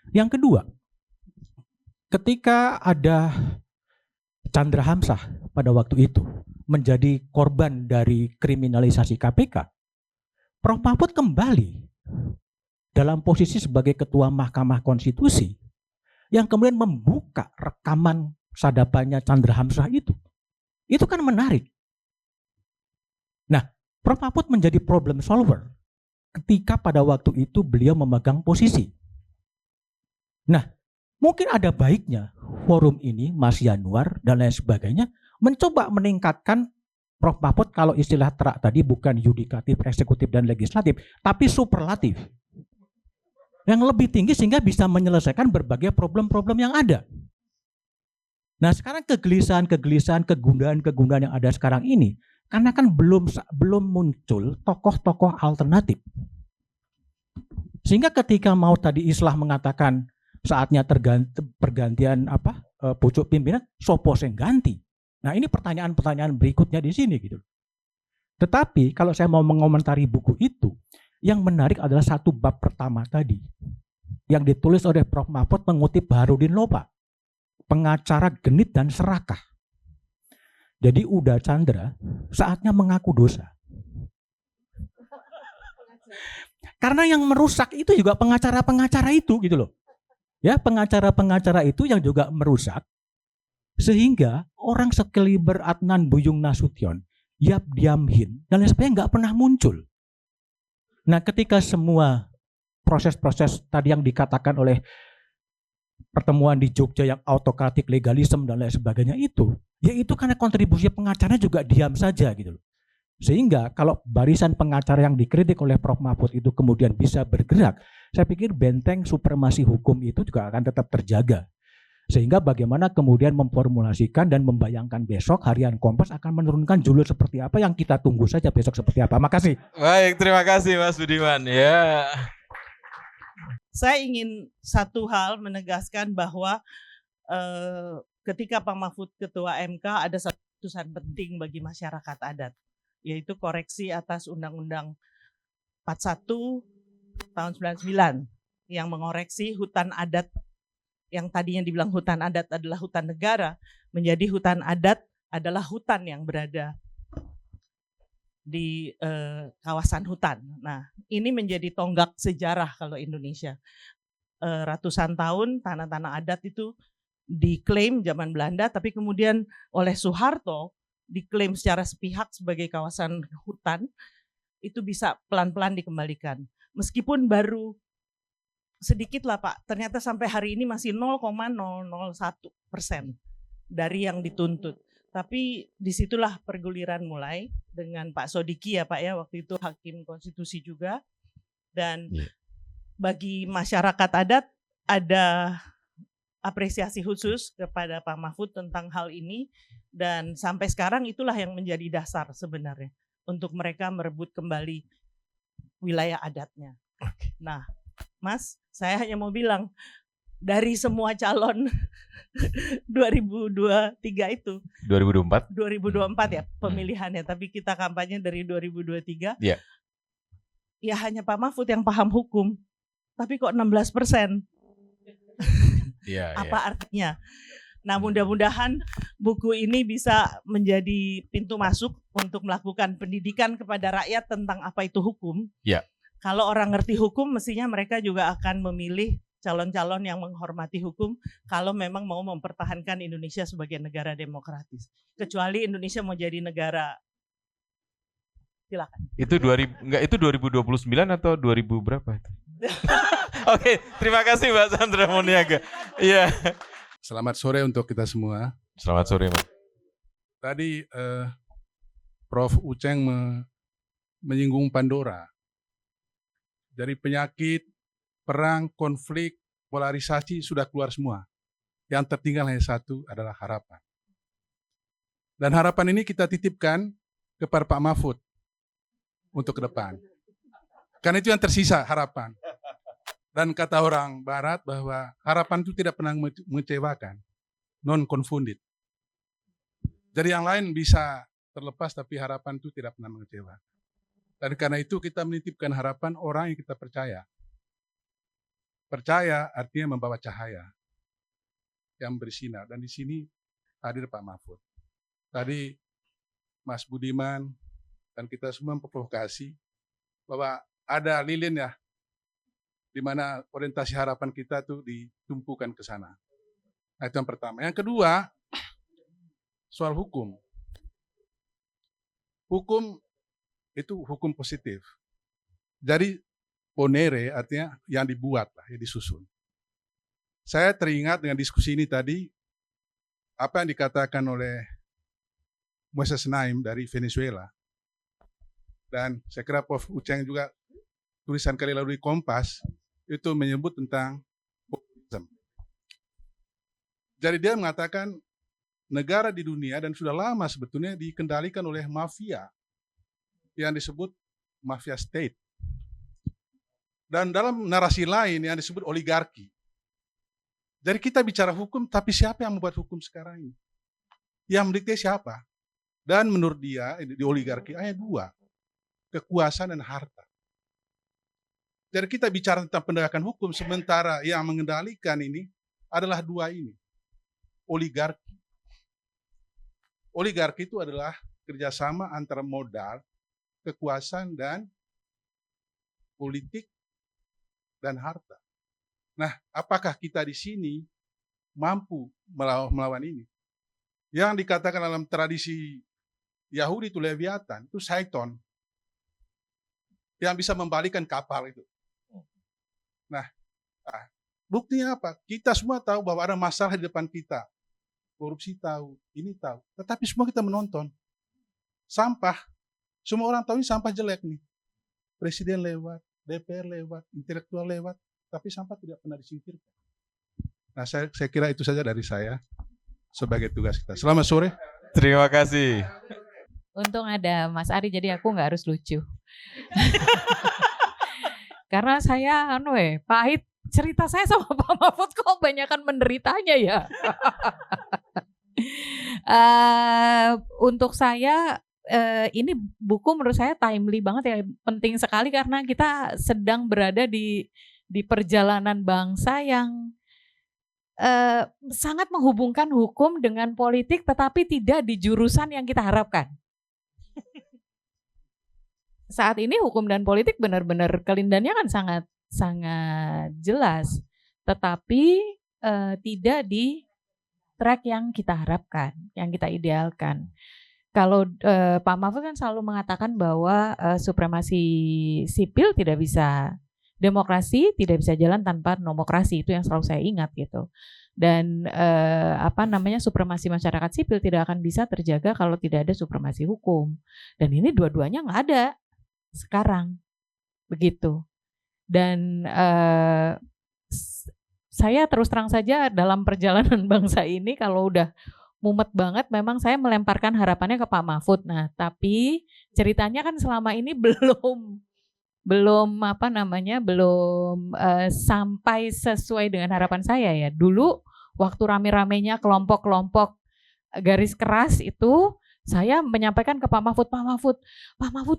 Yang kedua, ketika ada Chandra Hamzah pada waktu itu menjadi korban dari kriminalisasi KPK, Prof. Mahfud kembali dalam posisi sebagai ketua Mahkamah Konstitusi yang kemudian membuka rekaman sadapannya Chandra Hamzah itu. Itu kan menarik. Nah, Prof. Mahfud menjadi problem solver ketika pada waktu itu beliau memegang posisi. Nah, mungkin ada baiknya forum ini, Mas Yanuar dan lain sebagainya, mencoba meningkatkan Prof. Mahfud, kalau istilah Terak tadi bukan yudikatif, eksekutif, dan legislatif, tapi superlatif. Yang lebih tinggi sehingga bisa menyelesaikan berbagai problem-problem yang ada. Nah sekarang kegelisahan, kegundahan yang ada sekarang ini, karena kan belum muncul tokoh-tokoh alternatif. Sehingga ketika mau tadi Islah mengatakan, saatnya pergantian pucuk pimpinan, sopo sing ganti. Nah, ini pertanyaan-pertanyaan berikutnya di sini gitu. Tetapi kalau saya mau mengomentari buku itu, yang menarik adalah satu bab pertama tadi yang ditulis oleh Prof. Mahfud mengutip Baharudin Lopa, pengacara genit dan serakah. Jadi Uda Chandra saatnya mengaku dosa. Karena yang merusak itu juga pengacara-pengacara itu gitu loh. Ya, pengacara-pengacara itu yang juga merusak sehingga orang sekeliber Adnan Buyung Nasution, Yap Diamhin dan lain sebagainya nggak pernah muncul. Nah, ketika semua proses-proses tadi yang dikatakan oleh pertemuan di Jogja yang autokratik legalisme dan lain sebagainya itu, ya itu karena kontribusi pengacaranya juga diam saja gitu loh. Sehingga kalau barisan pengacara yang dikritik oleh Prof. Mahfud itu kemudian bisa bergerak, saya pikir benteng supremasi hukum itu juga akan tetap terjaga. Sehingga bagaimana kemudian memformulasikan dan membayangkan besok harian Kompas akan menurunkan judul seperti apa yang kita tunggu saja besok seperti apa. Makasih. Baik, terima kasih Mas Budiman. Ya. Saya ingin satu hal menegaskan bahwa ketika Pak Mahfud Ketua MK ada satu keputusan penting bagi masyarakat adat, yaitu koreksi atas Undang-Undang 41 tahun 99 yang mengoreksi hutan adat yang tadinya dibilang hutan adat adalah hutan negara menjadi hutan adat adalah hutan yang berada di kawasan hutan. Nah, ini menjadi tonggak sejarah kalau Indonesia. Ratusan tahun tanah-tanah adat itu diklaim zaman Belanda, tapi kemudian oleh Soeharto diklaim secara sepihak sebagai kawasan hutan, itu bisa pelan-pelan dikembalikan. Meskipun baru sedikit lah Pak, ternyata sampai hari ini masih 0,001% dari yang dituntut. Tapi disitulah perguliran mulai dengan Pak Sodiki ya Pak ya, waktu itu Hakim Konstitusi juga. Dan bagi masyarakat adat ada apresiasi khusus kepada Pak Mahfud tentang hal ini. Dan sampai sekarang itulah yang menjadi dasar sebenarnya untuk mereka merebut kembali wilayah adatnya. Nah, Mas, saya hanya mau bilang dari semua calon 2023 itu 2024 ya pemilihannya, tapi kita kampanye dari 2023. Ya hanya Pak Mahfud yang paham hukum, tapi kok 16%. Apa artinya? Nah, mudah-mudahan buku ini bisa menjadi pintu masuk untuk melakukan pendidikan kepada rakyat tentang apa itu hukum. Kalau orang ngerti hukum, mestinya mereka juga akan memilih calon-calon yang menghormati hukum kalau memang mau mempertahankan Indonesia sebagai negara demokratis. Kecuali Indonesia mau jadi negara, silakan. Itu 2029 atau 2000 berapa itu? Oke, terima kasih Mbak Sandra Moniaga. Iya. Selamat sore untuk kita semua. Selamat sore, Mas. Tadi Prof. Uceng menyinggung Pandora. Dari penyakit, perang, konflik, polarisasi sudah keluar semua. Yang tertinggal hanya satu adalah harapan. Dan harapan ini kita titipkan kepada Pak Mahfud untuk ke depan. Karena itu yang tersisa, harapan. Dan kata orang Barat bahwa harapan itu tidak pernah mengecewakan, non-confounded. Jadi yang lain bisa terlepas, tapi harapan itu tidak pernah mengecewakan. Dan karena itu kita menitipkan harapan orang yang kita percaya. Percaya artinya membawa cahaya yang bersinar. Dan di sini hadir Pak Mahfud. Tadi Mas Budiman dan kita semua memprovokasi bahwa ada lilin ya, di mana orientasi harapan kita tuh ditumpukan ke sana. Nah, itu yang pertama. Yang kedua, soal hukum. Hukum itu hukum positif. Jadi ponere artinya yang dibuat lah, yang disusun. Saya teringat dengan diskusi ini tadi, apa yang dikatakan oleh Moses Naim dari Venezuela. Dan saya kira Prof. Uceng juga tulisan kali lalu di Kompas, itu menyebut tentang populisme. Jadi dia mengatakan negara di dunia dan sudah lama sebetulnya dikendalikan oleh mafia yang disebut mafia state. Dan dalam narasi lain yang disebut oligarki. Jadi kita bicara hukum, tapi siapa yang membuat hukum sekarang ini? Yang mendikte siapa? Dan menurut dia di oligarki hanya dua, kekuasaan dan harta. Jadi kita bicara tentang penegakan hukum, sementara yang mengendalikan ini adalah dua ini, oligarki. Oligarki itu adalah kerjasama antara modal, kekuasaan, dan politik dan harta. Nah, apakah kita di sini mampu melawan ini? Yang dikatakan dalam tradisi Yahudi itu Leviathan, itu Saiton, yang bisa membalikan kapal itu. Nah, buktinya apa? Kita semua tahu bahwa ada masalah di depan kita. Korupsi tahu, ini tahu. Tetapi semua kita menonton. Sampah. Semua orang tahu ini sampah jelek nih. Presiden lewat, DPR lewat, intelektual lewat. Tapi sampah tidak pernah disingkirkan. Nah, saya kira itu saja dari saya sebagai tugas kita. Selamat sore. Terima kasih. Untung ada Mas Ari, jadi aku nggak harus lucu. Karena saya pahit, cerita saya sama Pak Mahfud kok banyakan menderitanya ya. Untuk saya ini buku menurut saya timely banget ya, penting sekali karena kita sedang berada di perjalanan bangsa yang sangat menghubungkan hukum dengan politik, tetapi tidak di jurusan yang kita harapkan. Saat ini hukum dan politik benar-benar kelindannya kan sangat jelas, tetapi tidak di track yang kita harapkan, yang kita idealkan. Kalau Pak Mahfud kan selalu mengatakan bahwa supremasi sipil tidak bisa, demokrasi tidak bisa jalan tanpa nomokrasi, itu yang selalu saya ingat gitu. Dan supremasi masyarakat sipil tidak akan bisa terjaga kalau tidak ada supremasi hukum. Dan ini dua-duanya nggak ada sekarang, begitu. Dan saya terus terang saja dalam perjalanan bangsa ini kalau udah mumet banget, memang saya melemparkan harapannya ke Pak Mahfud. Nah, tapi ceritanya kan selama ini belum sampai sesuai dengan harapan saya ya. Dulu waktu rame-ramenya kelompok-kelompok garis keras itu, saya menyampaikan ke Pak Mahfud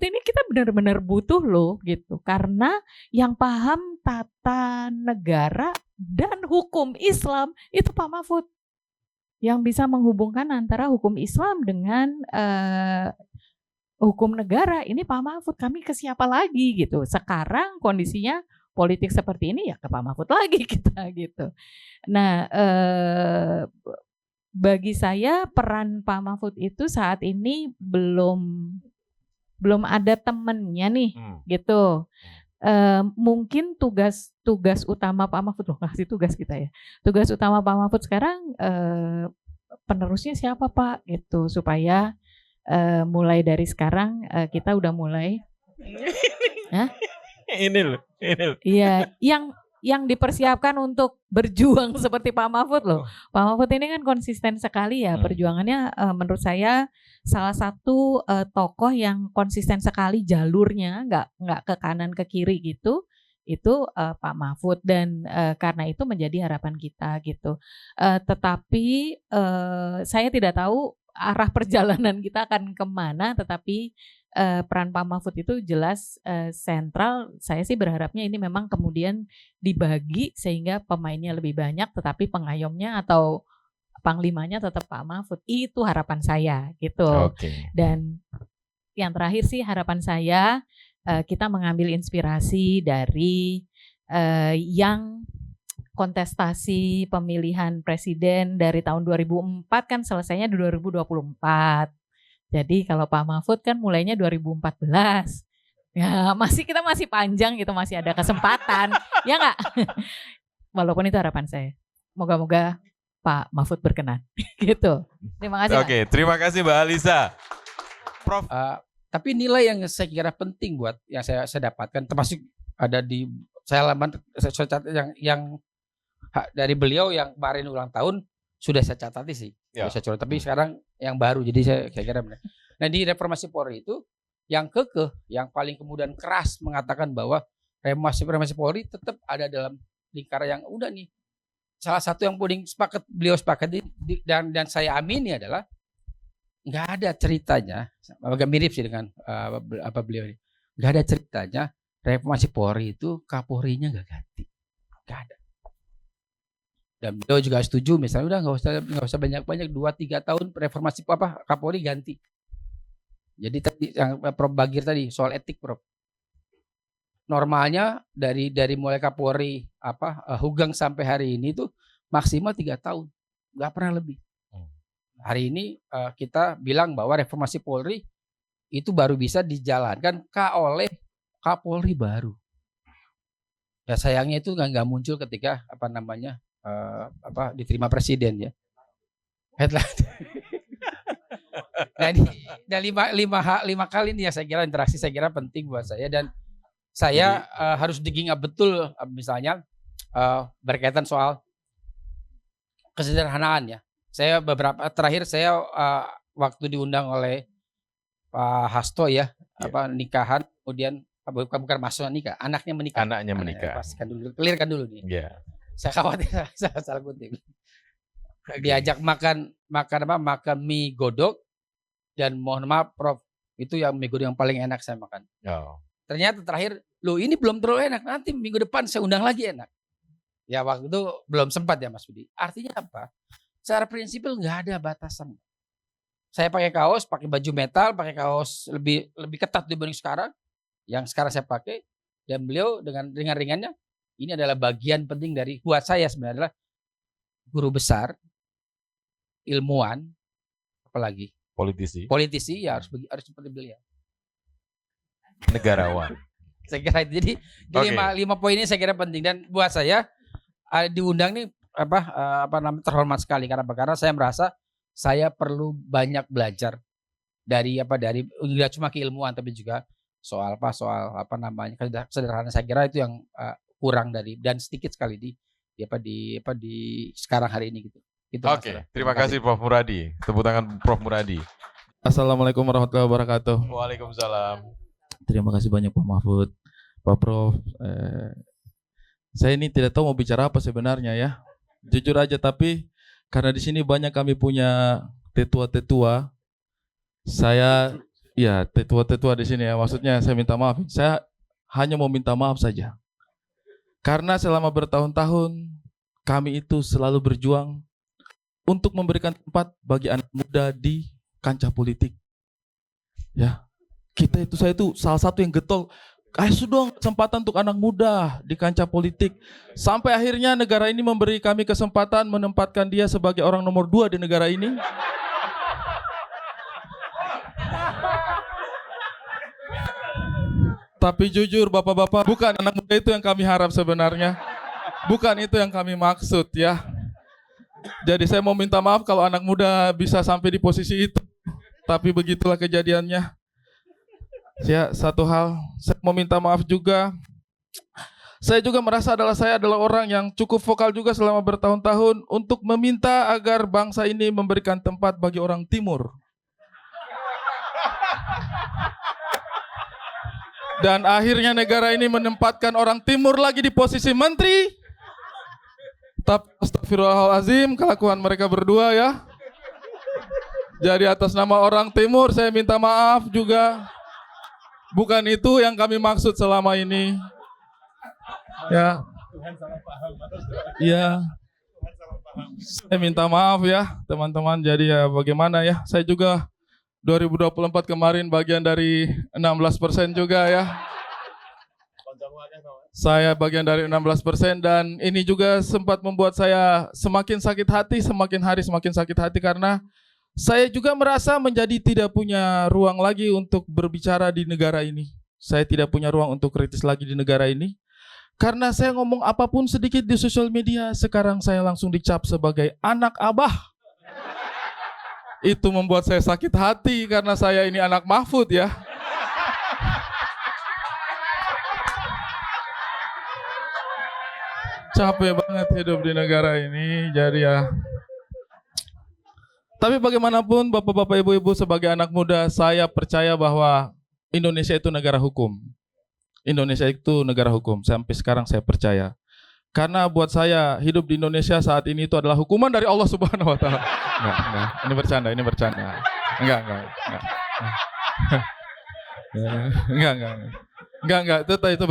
ini kita benar-benar butuh loh gitu. Karena yang paham tata negara dan hukum Islam itu Pak Mahfud. Yang bisa menghubungkan antara hukum Islam dengan hukum negara, ini Pak Mahfud. Kami ke siapa lagi gitu. Sekarang kondisinya politik seperti ini ya ke Pak Mahfud lagi kita gitu. Nah, bagi saya peran Pak Mahfud itu saat ini belum ada temennya nih gitu. Mungkin tugas utama Pak Mahfud, kasih tugas kita ya. Tugas utama Pak Mahfud sekarang penerusnya siapa Pak gitu, supaya mulai dari sekarang kita udah mulai. Ini loh. Iya, yang dipersiapkan untuk berjuang seperti Pak Mahfud loh. Pak Mahfud ini kan konsisten sekali ya perjuangannya. Menurut saya salah satu tokoh yang konsisten sekali jalurnya, nggak ke kanan ke kiri gitu. Itu Pak Mahfud, dan karena itu menjadi harapan kita gitu. Tetapi saya tidak tahu arah perjalanan kita akan kemana, tetapi peran Pak Mahfud itu jelas sentral. Saya sih berharapnya ini memang kemudian dibagi sehingga pemainnya lebih banyak, tetapi pengayomnya atau panglimanya tetap Pak Mahfud. Itu harapan saya gitu. Dan yang terakhir sih harapan saya kita mengambil inspirasi dari yang kontestasi pemilihan presiden dari tahun 2004 kan selesainya di 2024. Jadi kalau Pak Mahfud kan mulainya 2014. Ya, kita masih panjang gitu, masih ada kesempatan. Ya enggak? Walaupun itu harapan saya. Moga-moga Pak Mahfud berkenan. Gitu. Terima kasih. Oke, terima kasih Mbak Alisa. Prof, tapi nilai yang saya kira penting buat yang saya dapatkan, termasuk ada di saya catat yang dari beliau yang kemarin ulang tahun sudah saya catati sih. Ya. Saya coba, tapi sekarang yang baru, jadi saya kira benar. Nah, di reformasi Polri itu yang kekeh, yang paling kemudian keras mengatakan bahwa reformasi Polri tetap ada dalam lingkaran yang udah nih. Salah satu yang paling beliau sepakati dan saya amini adalah nggak ada ceritanya, agak mirip sih dengan beliau ini. Nggak ada ceritanya reformasi Polri itu Kapolrinya nggak ganti, nggak ada. Dan beliau juga setuju, misalnya udah nggak usah banyak-banyak 2-3 tahun reformasi Kapolri ganti. Jadi tadi yang Prof Bagir tadi soal etik, Prof. Normalnya dari mulai Kapolri Hugeng sampai hari ini tuh maksimal 3 tahun, nggak pernah lebih. Hari ini kita bilang bahwa reformasi Polri itu baru bisa dijalankan oleh Kapolri baru. Ya sayangnya itu nggak muncul ketika diterima presiden ya. Headline. Nah ini lima kali nih ya saya kira interaksi saya kira penting buat saya, dan saya harus digging up betul misalnya berkaitan soal kesederhanaan ya. Saya terakhir waktu diundang oleh Pak Hasto ya, nikahan, kemudian bukan maksudnya nikah, anaknya menikah. Pastikan dulu, clearkan dulu nih. Yeah. Saya khawatir saya salah kutip. Diajak makan mie godok, dan mohon maaf Prof, itu yang mie godok yang paling enak saya makan. Oh. Ternyata terakhir, ini belum terlalu enak, nanti minggu depan saya undang lagi enak. Ya waktu itu belum sempat ya Mas Budi. Artinya apa? Secara prinsipil nggak ada batasan. Saya pakai kaos, pakai baju metal, pakai kaos lebih ketat dibanding sekarang. Yang sekarang saya pakai, dan beliau dengan ringan-ringannya, ini adalah bagian penting dari buat saya sebenarnya adalah guru besar, ilmuwan, apalagi politisi ya harus seperti beliau. Negarawan. Saya kira itu. Jadi 5 poin ini saya kira penting, dan buat saya diundang nih terhormat sekali karena saya merasa saya perlu banyak belajar dari tidak cuma keilmuan tapi juga soal kesederhanaan. Saya kira itu yang kurang dan sedikit sekali di sekarang hari ini gitu. Oke, terima kasih Prof Muradi. Tepuk tangan Prof Muradi. Assalamualaikum warahmatullahi wabarakatuh. Waalaikumsalam. Terima kasih banyak Pak Mahfud, Pak Prof. Saya ini tidak tahu mau bicara apa sebenarnya ya. Jujur aja, tapi karena di sini banyak kami punya tetua-tetua. Saya tetua-tetua di sini ya. Maksudnya saya minta maaf. Saya hanya mau minta maaf saja. Karena selama bertahun-tahun kami itu selalu berjuang untuk memberikan tempat bagi anak muda di kancah politik. Ya. Saya itu salah satu yang getol. Kasih dong kesempatan untuk anak muda di kancah politik. Sampai akhirnya negara ini memberi kami kesempatan menempatkan dia sebagai orang nomor 2 di negara ini. Tapi jujur bapak-bapak, bukan anak muda itu yang kami harap sebenarnya. Bukan itu yang kami maksud ya. Jadi saya mau minta maaf kalau anak muda bisa sampai di posisi itu. Tapi begitulah kejadiannya. Ya, satu hal, saya mau minta maaf juga. Saya juga merasa saya adalah orang yang cukup vokal juga selama bertahun-tahun untuk meminta agar bangsa ini memberikan tempat bagi orang Timur. Dan akhirnya negara ini menempatkan orang Timur lagi di posisi menteri. Tapi astagfirullahaladzim, kelakuan mereka berdua ya. Jadi atas nama orang Timur saya minta maaf juga. Bukan itu yang kami maksud selama ini. Ya. Iya. Saya minta maaf ya teman-teman. Jadi ya bagaimana ya. Saya juga 2024 kemarin bagian dari 16% juga ya. Saya bagian dari 16% dan ini juga sempat membuat saya semakin sakit hati, semakin hari semakin sakit hati karena saya juga merasa menjadi tidak punya ruang lagi untuk berbicara di negara ini. Saya tidak punya ruang untuk kritis lagi di negara ini. Karena saya ngomong apapun sedikit di sosial media, sekarang saya langsung dicap sebagai anak abah. Itu membuat saya sakit hati karena saya ini anak Mahfud ya. Capek banget hidup di negara ini, jadi ya. Tapi bagaimanapun bapak-bapak ibu-ibu sebagai anak muda, saya percaya bahwa Indonesia itu negara hukum. Indonesia itu negara hukum, sampai sekarang saya percaya. Karena buat saya hidup di Indonesia saat ini itu adalah hukuman dari Allah Subhanahu wa taala. Nah, ini bercanda. Enggak, itu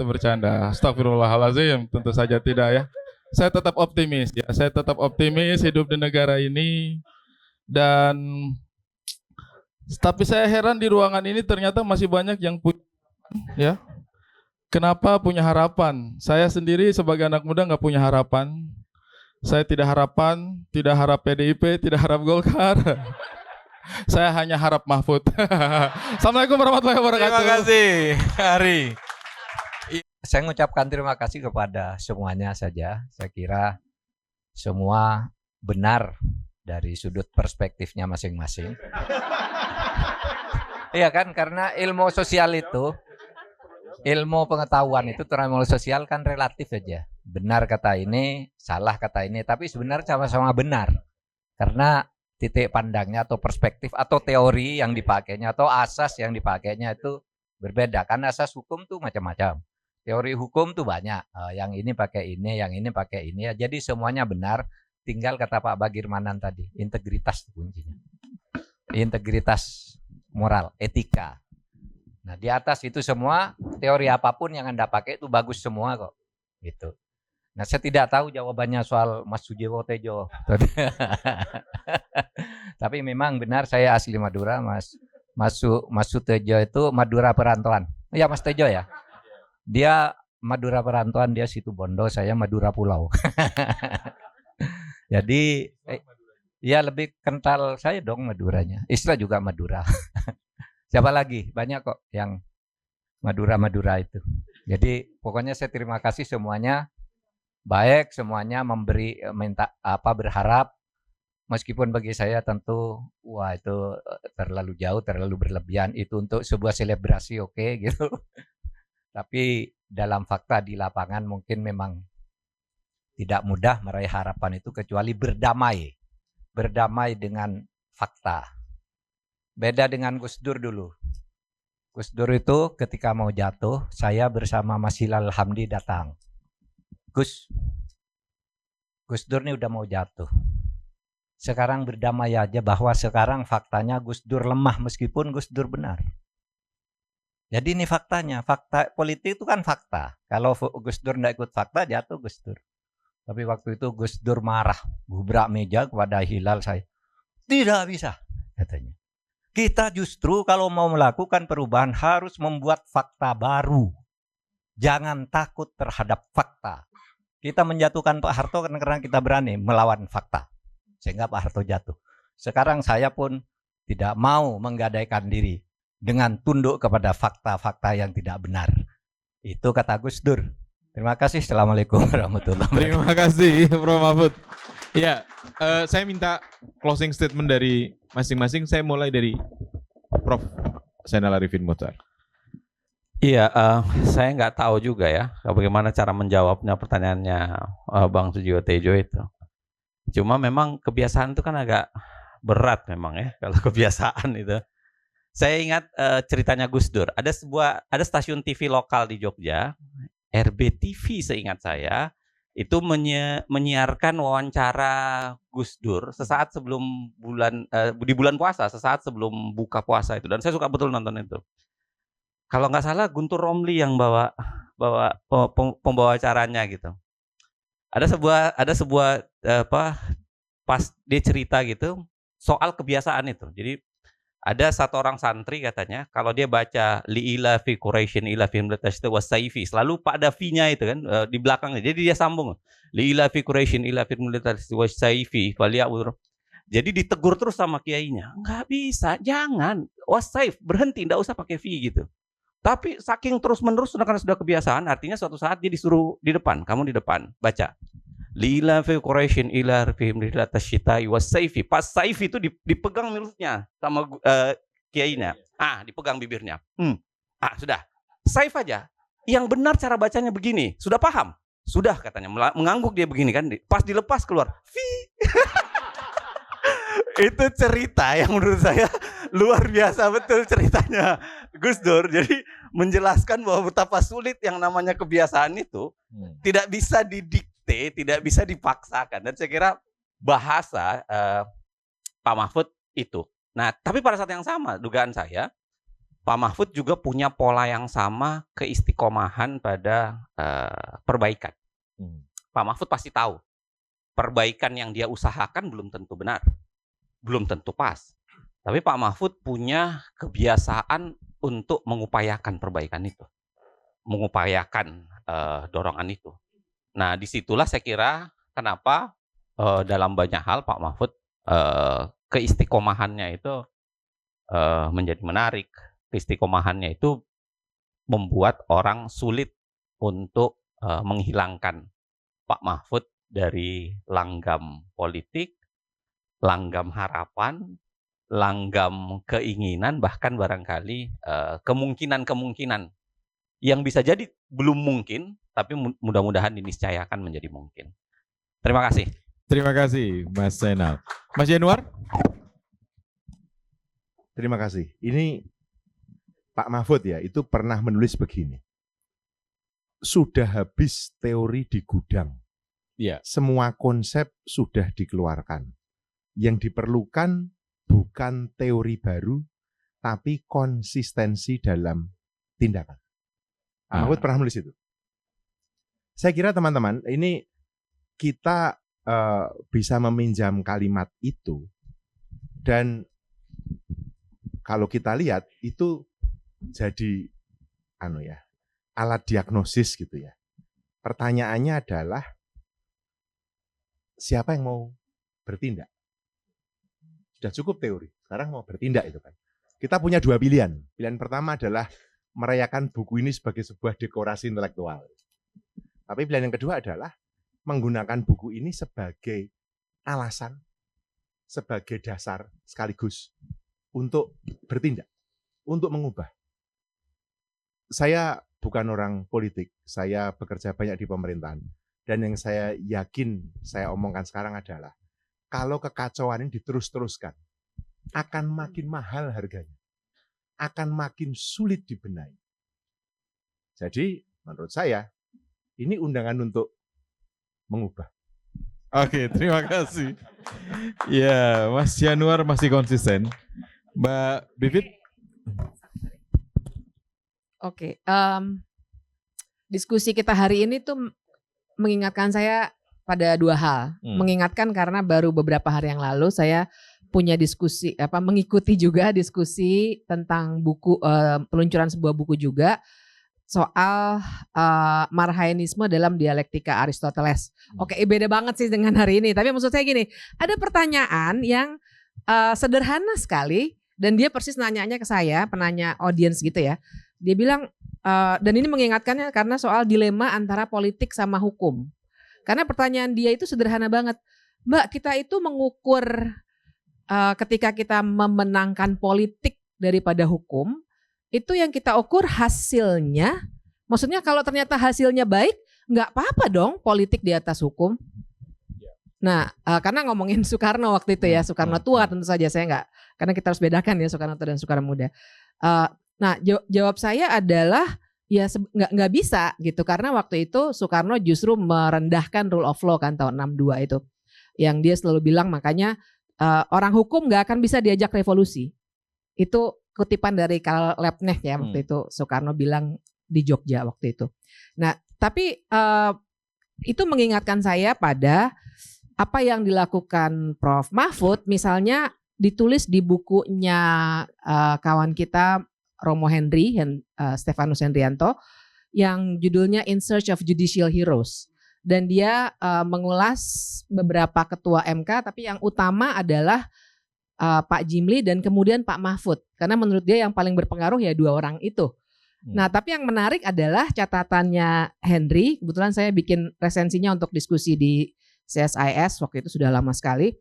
bercanda. Astagfirullahalazim, tentu saja tidak ya. Saya tetap optimis ya. Saya tetap optimis hidup di negara ini, dan tapi saya heran di ruangan ini ternyata masih banyak yang punya ya. Kenapa punya harapan? Saya sendiri sebagai anak muda nggak punya harapan. Saya tidak harap PDIP, tidak harap Golkar. Saya hanya harap Mahfud. Assalamualaikum warahmatullahi wabarakatuh. Terima kasih, Ari. Saya mengucapkan terima kasih kepada semuanya saja. Saya kira semua benar dari sudut perspektifnya masing-masing. Iya kan, karena ilmu sosial itu, ilmu pengetahuan itu terhadap sosial kan relatif aja. Benar kata ini, salah kata ini, tapi sebenarnya sama-sama benar. Karena titik pandangnya atau perspektif atau teori yang dipakainya atau asas yang dipakainya itu berbeda. Karena asas hukum tuh macam-macam. Teori hukum tuh banyak. Yang ini pakai ini, yang ini pakai ini. Jadi semuanya benar. Tinggal kata Pak Bagirmanan tadi, integritas kuncinya. Integritas moral, etika. Nah, di atas itu semua, teori apapun yang Anda pakai itu bagus semua kok. Gitu. Nah, saya tidak tahu jawabannya soal Mas Sujiwo Tejo. Tapi memang benar saya asli Madura, Mas Sutejo itu Madura Perantauan. Ya, Mas Tejo ya. Dia Madura Perantauan, dia situ Bondo, saya Madura Pulau. Jadi ya lebih kental saya dong Maduranya. Istilah juga Madura. Siapa lagi? Banyak kok yang Madura itu. Jadi pokoknya saya terima kasih semuanya. Baik, semuanya berharap, meskipun bagi saya tentu wah itu terlalu jauh, terlalu berlebihan, itu untuk sebuah selebrasi oke, gitu. Tapi dalam fakta di lapangan mungkin memang tidak mudah meraih harapan itu kecuali berdamai dengan fakta. Beda dengan Gus Dur dulu. Gus Dur itu ketika mau jatuh, saya bersama Mas Hilal Hamdi datang. Gus Dur ini udah mau jatuh. Sekarang berdamai aja bahwa sekarang faktanya Gus Dur lemah meskipun Gus Dur benar. Jadi ini faktanya. Fakta politik itu kan fakta. Kalau Gus Dur tidak ikut fakta, jatuh Gus Dur. Tapi waktu itu Gus Dur marah, gubrak meja kepada Hilal saya. Tidak bisa, katanya. Kita justru kalau mau melakukan perubahan harus membuat fakta baru. Jangan takut terhadap fakta. Kita menjatuhkan Pak Harto karena kita berani melawan fakta. Sehingga Pak Harto jatuh. Sekarang saya pun tidak mau menggadaikan diri dengan tunduk kepada fakta-fakta yang tidak benar. Itu kata Gus Dur. Terima kasih. Assalamualaikum warahmatullahi wabarakatuh. Terima kasih, Prof. Mahfud. Ya, saya minta closing statement dari masing-masing. Saya mulai dari Prof. Zainal Arifin Mohtar. Iya, saya nggak tahu juga ya bagaimana cara menjawabnya pertanyaannya Bang Sujiwo Tejo itu. Cuma memang kebiasaan itu kan agak berat memang ya kalau kebiasaan itu. Saya ingat ceritanya Gus Dur. Ada stasiun TV lokal di Jogja, RBTV seingat saya, itu menyiarkan wawancara Gus Dur sesaat sebelum di bulan puasa, sesaat sebelum buka puasa itu. Dan saya suka betul nonton itu. Kalau nggak salah Guntur Romli yang bawa pembawa acaranya gitu. Ada sebuah pas dia cerita gitu soal kebiasaan itu. Jadi ada satu orang santri katanya kalau dia baca li'ila fi Quraisyin ila fi mlatashta wasaifi selalu pada fi-nya itu kan di belakangnya. Jadi dia sambung li'ila fi Quraisyin ila fi mlatashta wasaifi faliya'ur. Jadi ditegur terus sama kiainya. Enggak bisa, jangan. Wasaif, berhenti, enggak usah pakai fi gitu. Tapi saking terus-menerus karena sudah kebiasaan, artinya suatu saat dia disuruh di depan, kamu di depan, baca. Lila fi Quraisyin ila fi mlatashta wasaifi. Pas saif itu dipegang mulutnya sama kiainya. Dipegang bibirnya. Sudah. Saif aja. Yang benar cara bacanya begini. Sudah paham? Sudah katanya. Mengangguk dia begini kan. Pas dilepas keluar. Fi. Itu cerita yang menurut saya luar biasa betul ceritanya Gus Dur. Jadi menjelaskan bahwa betapa sulit yang namanya kebiasaan itu tidak bisa didikte, tidak bisa dipaksakan. Dan saya kira bahasa Pak Mahfud itu Nah, tapi pada saat yang sama, dugaan saya, Pak Mahfud juga punya pola yang sama keistiqomahan pada perbaikan. Pak Mahfud pasti tahu, perbaikan yang dia usahakan belum tentu benar, belum tentu pas. Tapi Pak Mahfud punya kebiasaan untuk mengupayakan perbaikan itu, mengupayakan dorongan itu. Nah, disitulah saya kira kenapa dalam banyak hal Pak Mahfud keistiqomahannya itu menjadi menarik. Keistiqomahannya itu membuat orang sulit untuk menghilangkan Pak Mahfud dari langgam politik, langgam harapan, langgam keinginan, bahkan barangkali kemungkinan-kemungkinan yang bisa jadi belum mungkin, tapi mudah-mudahan diniscayakan menjadi mungkin. Terima kasih. Terima kasih, Mas Zainal. Mas Yanuar? Terima kasih. Ini Pak Mahfud ya, itu pernah menulis begini. Sudah habis teori di gudang. Ya. Semua konsep sudah dikeluarkan. Yang diperlukan bukan teori baru, tapi konsistensi dalam tindakan. Pak Mahfud pernah menulis itu. Saya kira teman-teman, ini kita bisa meminjam kalimat itu, dan kalau kita lihat itu jadi alat diagnosis gitu ya. Pertanyaannya adalah siapa yang mau bertindak? Sudah cukup teori, sekarang mau bertindak itu kan. Kita punya dua pilihan. Pilihan pertama adalah merayakan buku ini sebagai sebuah dekorasi intelektual. Tapi pilihan yang kedua adalah menggunakan buku ini sebagai alasan, sebagai dasar sekaligus untuk bertindak, untuk mengubah. Saya bukan orang politik, saya bekerja banyak di pemerintahan. Dan yang saya yakin, saya omongkan sekarang adalah, kalau kekacauan ini diterus-teruskan, akan makin mahal harganya. Akan makin sulit dibenahi. Jadi, menurut saya, ini undangan untuk mengubah. Oke, terima kasih. Ya, Mas Yanuar masih konsisten. Mbak Bibit? Oke, diskusi kita hari ini tuh mengingatkan saya pada dua hal. Mengingatkan karena baru beberapa hari yang lalu saya punya diskusi, mengikuti juga diskusi tentang buku, peluncuran sebuah buku juga soal Marhaenisme dalam dialektika Aristoteles. Oke, beda banget sih dengan hari ini. Tapi maksud saya gini, ada pertanyaan yang sederhana sekali dan dia persis nanyanya ke saya, penanya audiens gitu ya. Dia bilang, dan ini mengingatkannya karena soal dilema antara politik sama hukum. Karena pertanyaan dia itu sederhana banget. Mbak, kita itu mengukur ketika kita memenangkan politik daripada hukum, itu yang kita ukur hasilnya. Maksudnya kalau ternyata hasilnya baik, nggak apa-apa dong politik di atas hukum. Nah, karena ngomongin Soekarno waktu itu ya, Soekarno tua tentu saja saya nggak, karena kita harus bedakan ya Soekarno tua dan Soekarno muda. Nah, jawab saya adalah ya nggak bisa gitu, karena waktu itu Soekarno justru merendahkan rule of law kan tahun 62 itu, yang dia selalu bilang makanya orang hukum nggak akan bisa diajak revolusi. Itu kutipan dari Karl Liebknecht ya waktu itu, Soekarno bilang di Jogja waktu itu. Nah, tapi itu mengingatkan saya pada apa yang dilakukan Prof. Mahfud, misalnya ditulis di bukunya kawan kita Romo Henry, Stefanus Hendrianto, yang judulnya In Search of Judicial Heroes. Dan dia mengulas beberapa ketua MK, tapi yang utama adalah Pak Jimli dan kemudian Pak Mahfud. Karena menurut dia yang paling berpengaruh ya dua orang itu. Nah, tapi yang menarik adalah catatannya Henry. Kebetulan saya bikin resensinya untuk diskusi di CSIS, waktu itu sudah lama sekali.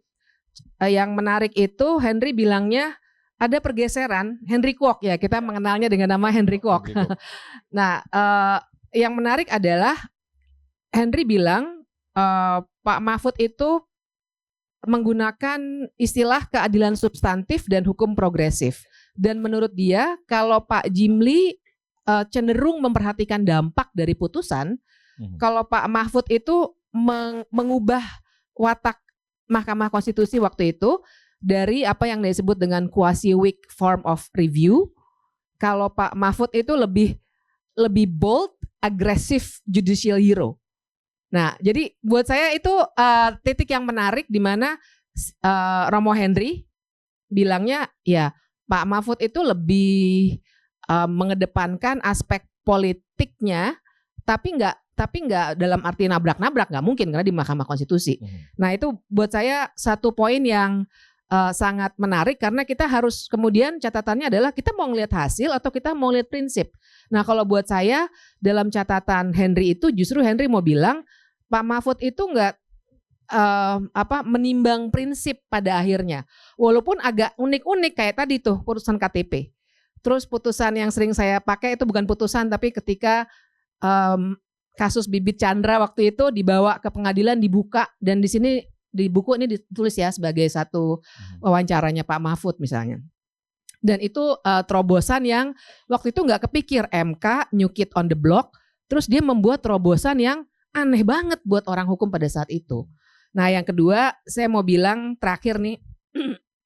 Yang menarik itu Henry bilangnya ada pergeseran, Henry Kwok ya, kita mengenalnya dengan nama Henry Kwok. Nah, yang menarik adalah Henry bilang Pak Mahfud itu menggunakan istilah keadilan substantif dan hukum progresif. Dan menurut dia kalau Pak Jimli cenderung memperhatikan dampak dari putusan, kalau Pak Mahfud itu mengubah watak Mahkamah Konstitusi waktu itu dari apa yang disebut dengan quasi-weak form of review. Kalau Pak Mahfud itu lebih bold, agresif judicial hero. Nah, jadi buat saya itu titik yang menarik di mana Romo Henry bilangnya ya Pak Mahfud itu lebih mengedepankan aspek politiknya, tapi nggak dalam arti nabrak-nabrak, nggak mungkin karena di Mahkamah Konstitusi. Nah itu buat saya satu poin yang sangat menarik karena kita harus kemudian catatannya adalah kita mau ngelihat hasil atau kita mau lihat prinsip. Nah kalau buat saya dalam catatan Henry itu justru Henry mau bilang Pak Mahfud itu nggak menimbang prinsip pada akhirnya, walaupun agak unik-unik kayak tadi tuh putusan KTP. Terus putusan yang sering saya pakai itu bukan putusan tapi ketika kasus Bibit Chandra waktu itu dibawa ke pengadilan, dibuka, dan di sini di buku ini ditulis ya sebagai satu wawancaranya Pak Mahfud misalnya. Dan itu terobosan yang waktu itu nggak kepikir, MK new kid on the block, terus dia membuat terobosan yang aneh banget buat orang hukum pada saat itu. Nah yang kedua saya mau bilang terakhir nih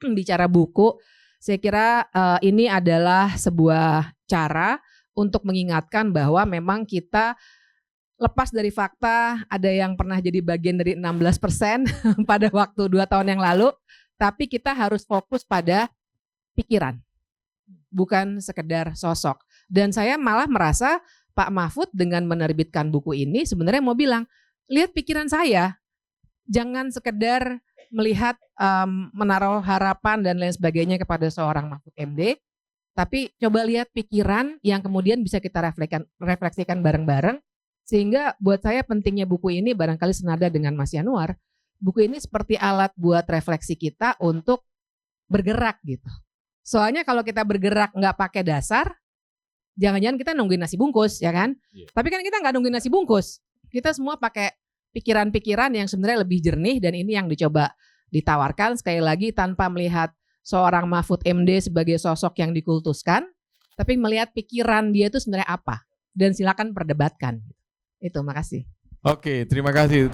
bicara buku, saya kira ini adalah sebuah cara untuk mengingatkan bahwa memang kita lepas dari fakta, ada yang pernah jadi bagian dari 16% pada waktu 2 tahun yang lalu, tapi kita harus fokus pada pikiran, bukan sekedar sosok. Dan saya malah merasa Pak Mahfud dengan menerbitkan buku ini sebenarnya mau bilang, lihat pikiran saya, jangan sekedar melihat menaruh harapan dan lain sebagainya kepada seorang Mahfud MD, tapi coba lihat pikiran yang kemudian bisa kita refleksikan bareng-bareng. Sehingga buat saya pentingnya buku ini barangkali senada dengan Mas Yanuar, buku ini seperti alat buat refleksi kita untuk bergerak gitu. Soalnya kalau kita bergerak nggak pakai dasar, jangan-jangan kita nungguin nasi bungkus ya kan? Tapi kan kita nggak nungguin nasi bungkus, kita semua pakai pikiran-pikiran yang sebenarnya lebih jernih, dan ini yang dicoba ditawarkan sekali lagi tanpa melihat seorang Mahfud MD sebagai sosok yang dikultuskan, tapi melihat pikiran dia itu sebenarnya apa, dan silakan perdebatkan. Itu, makasih. Oke, terima kasih.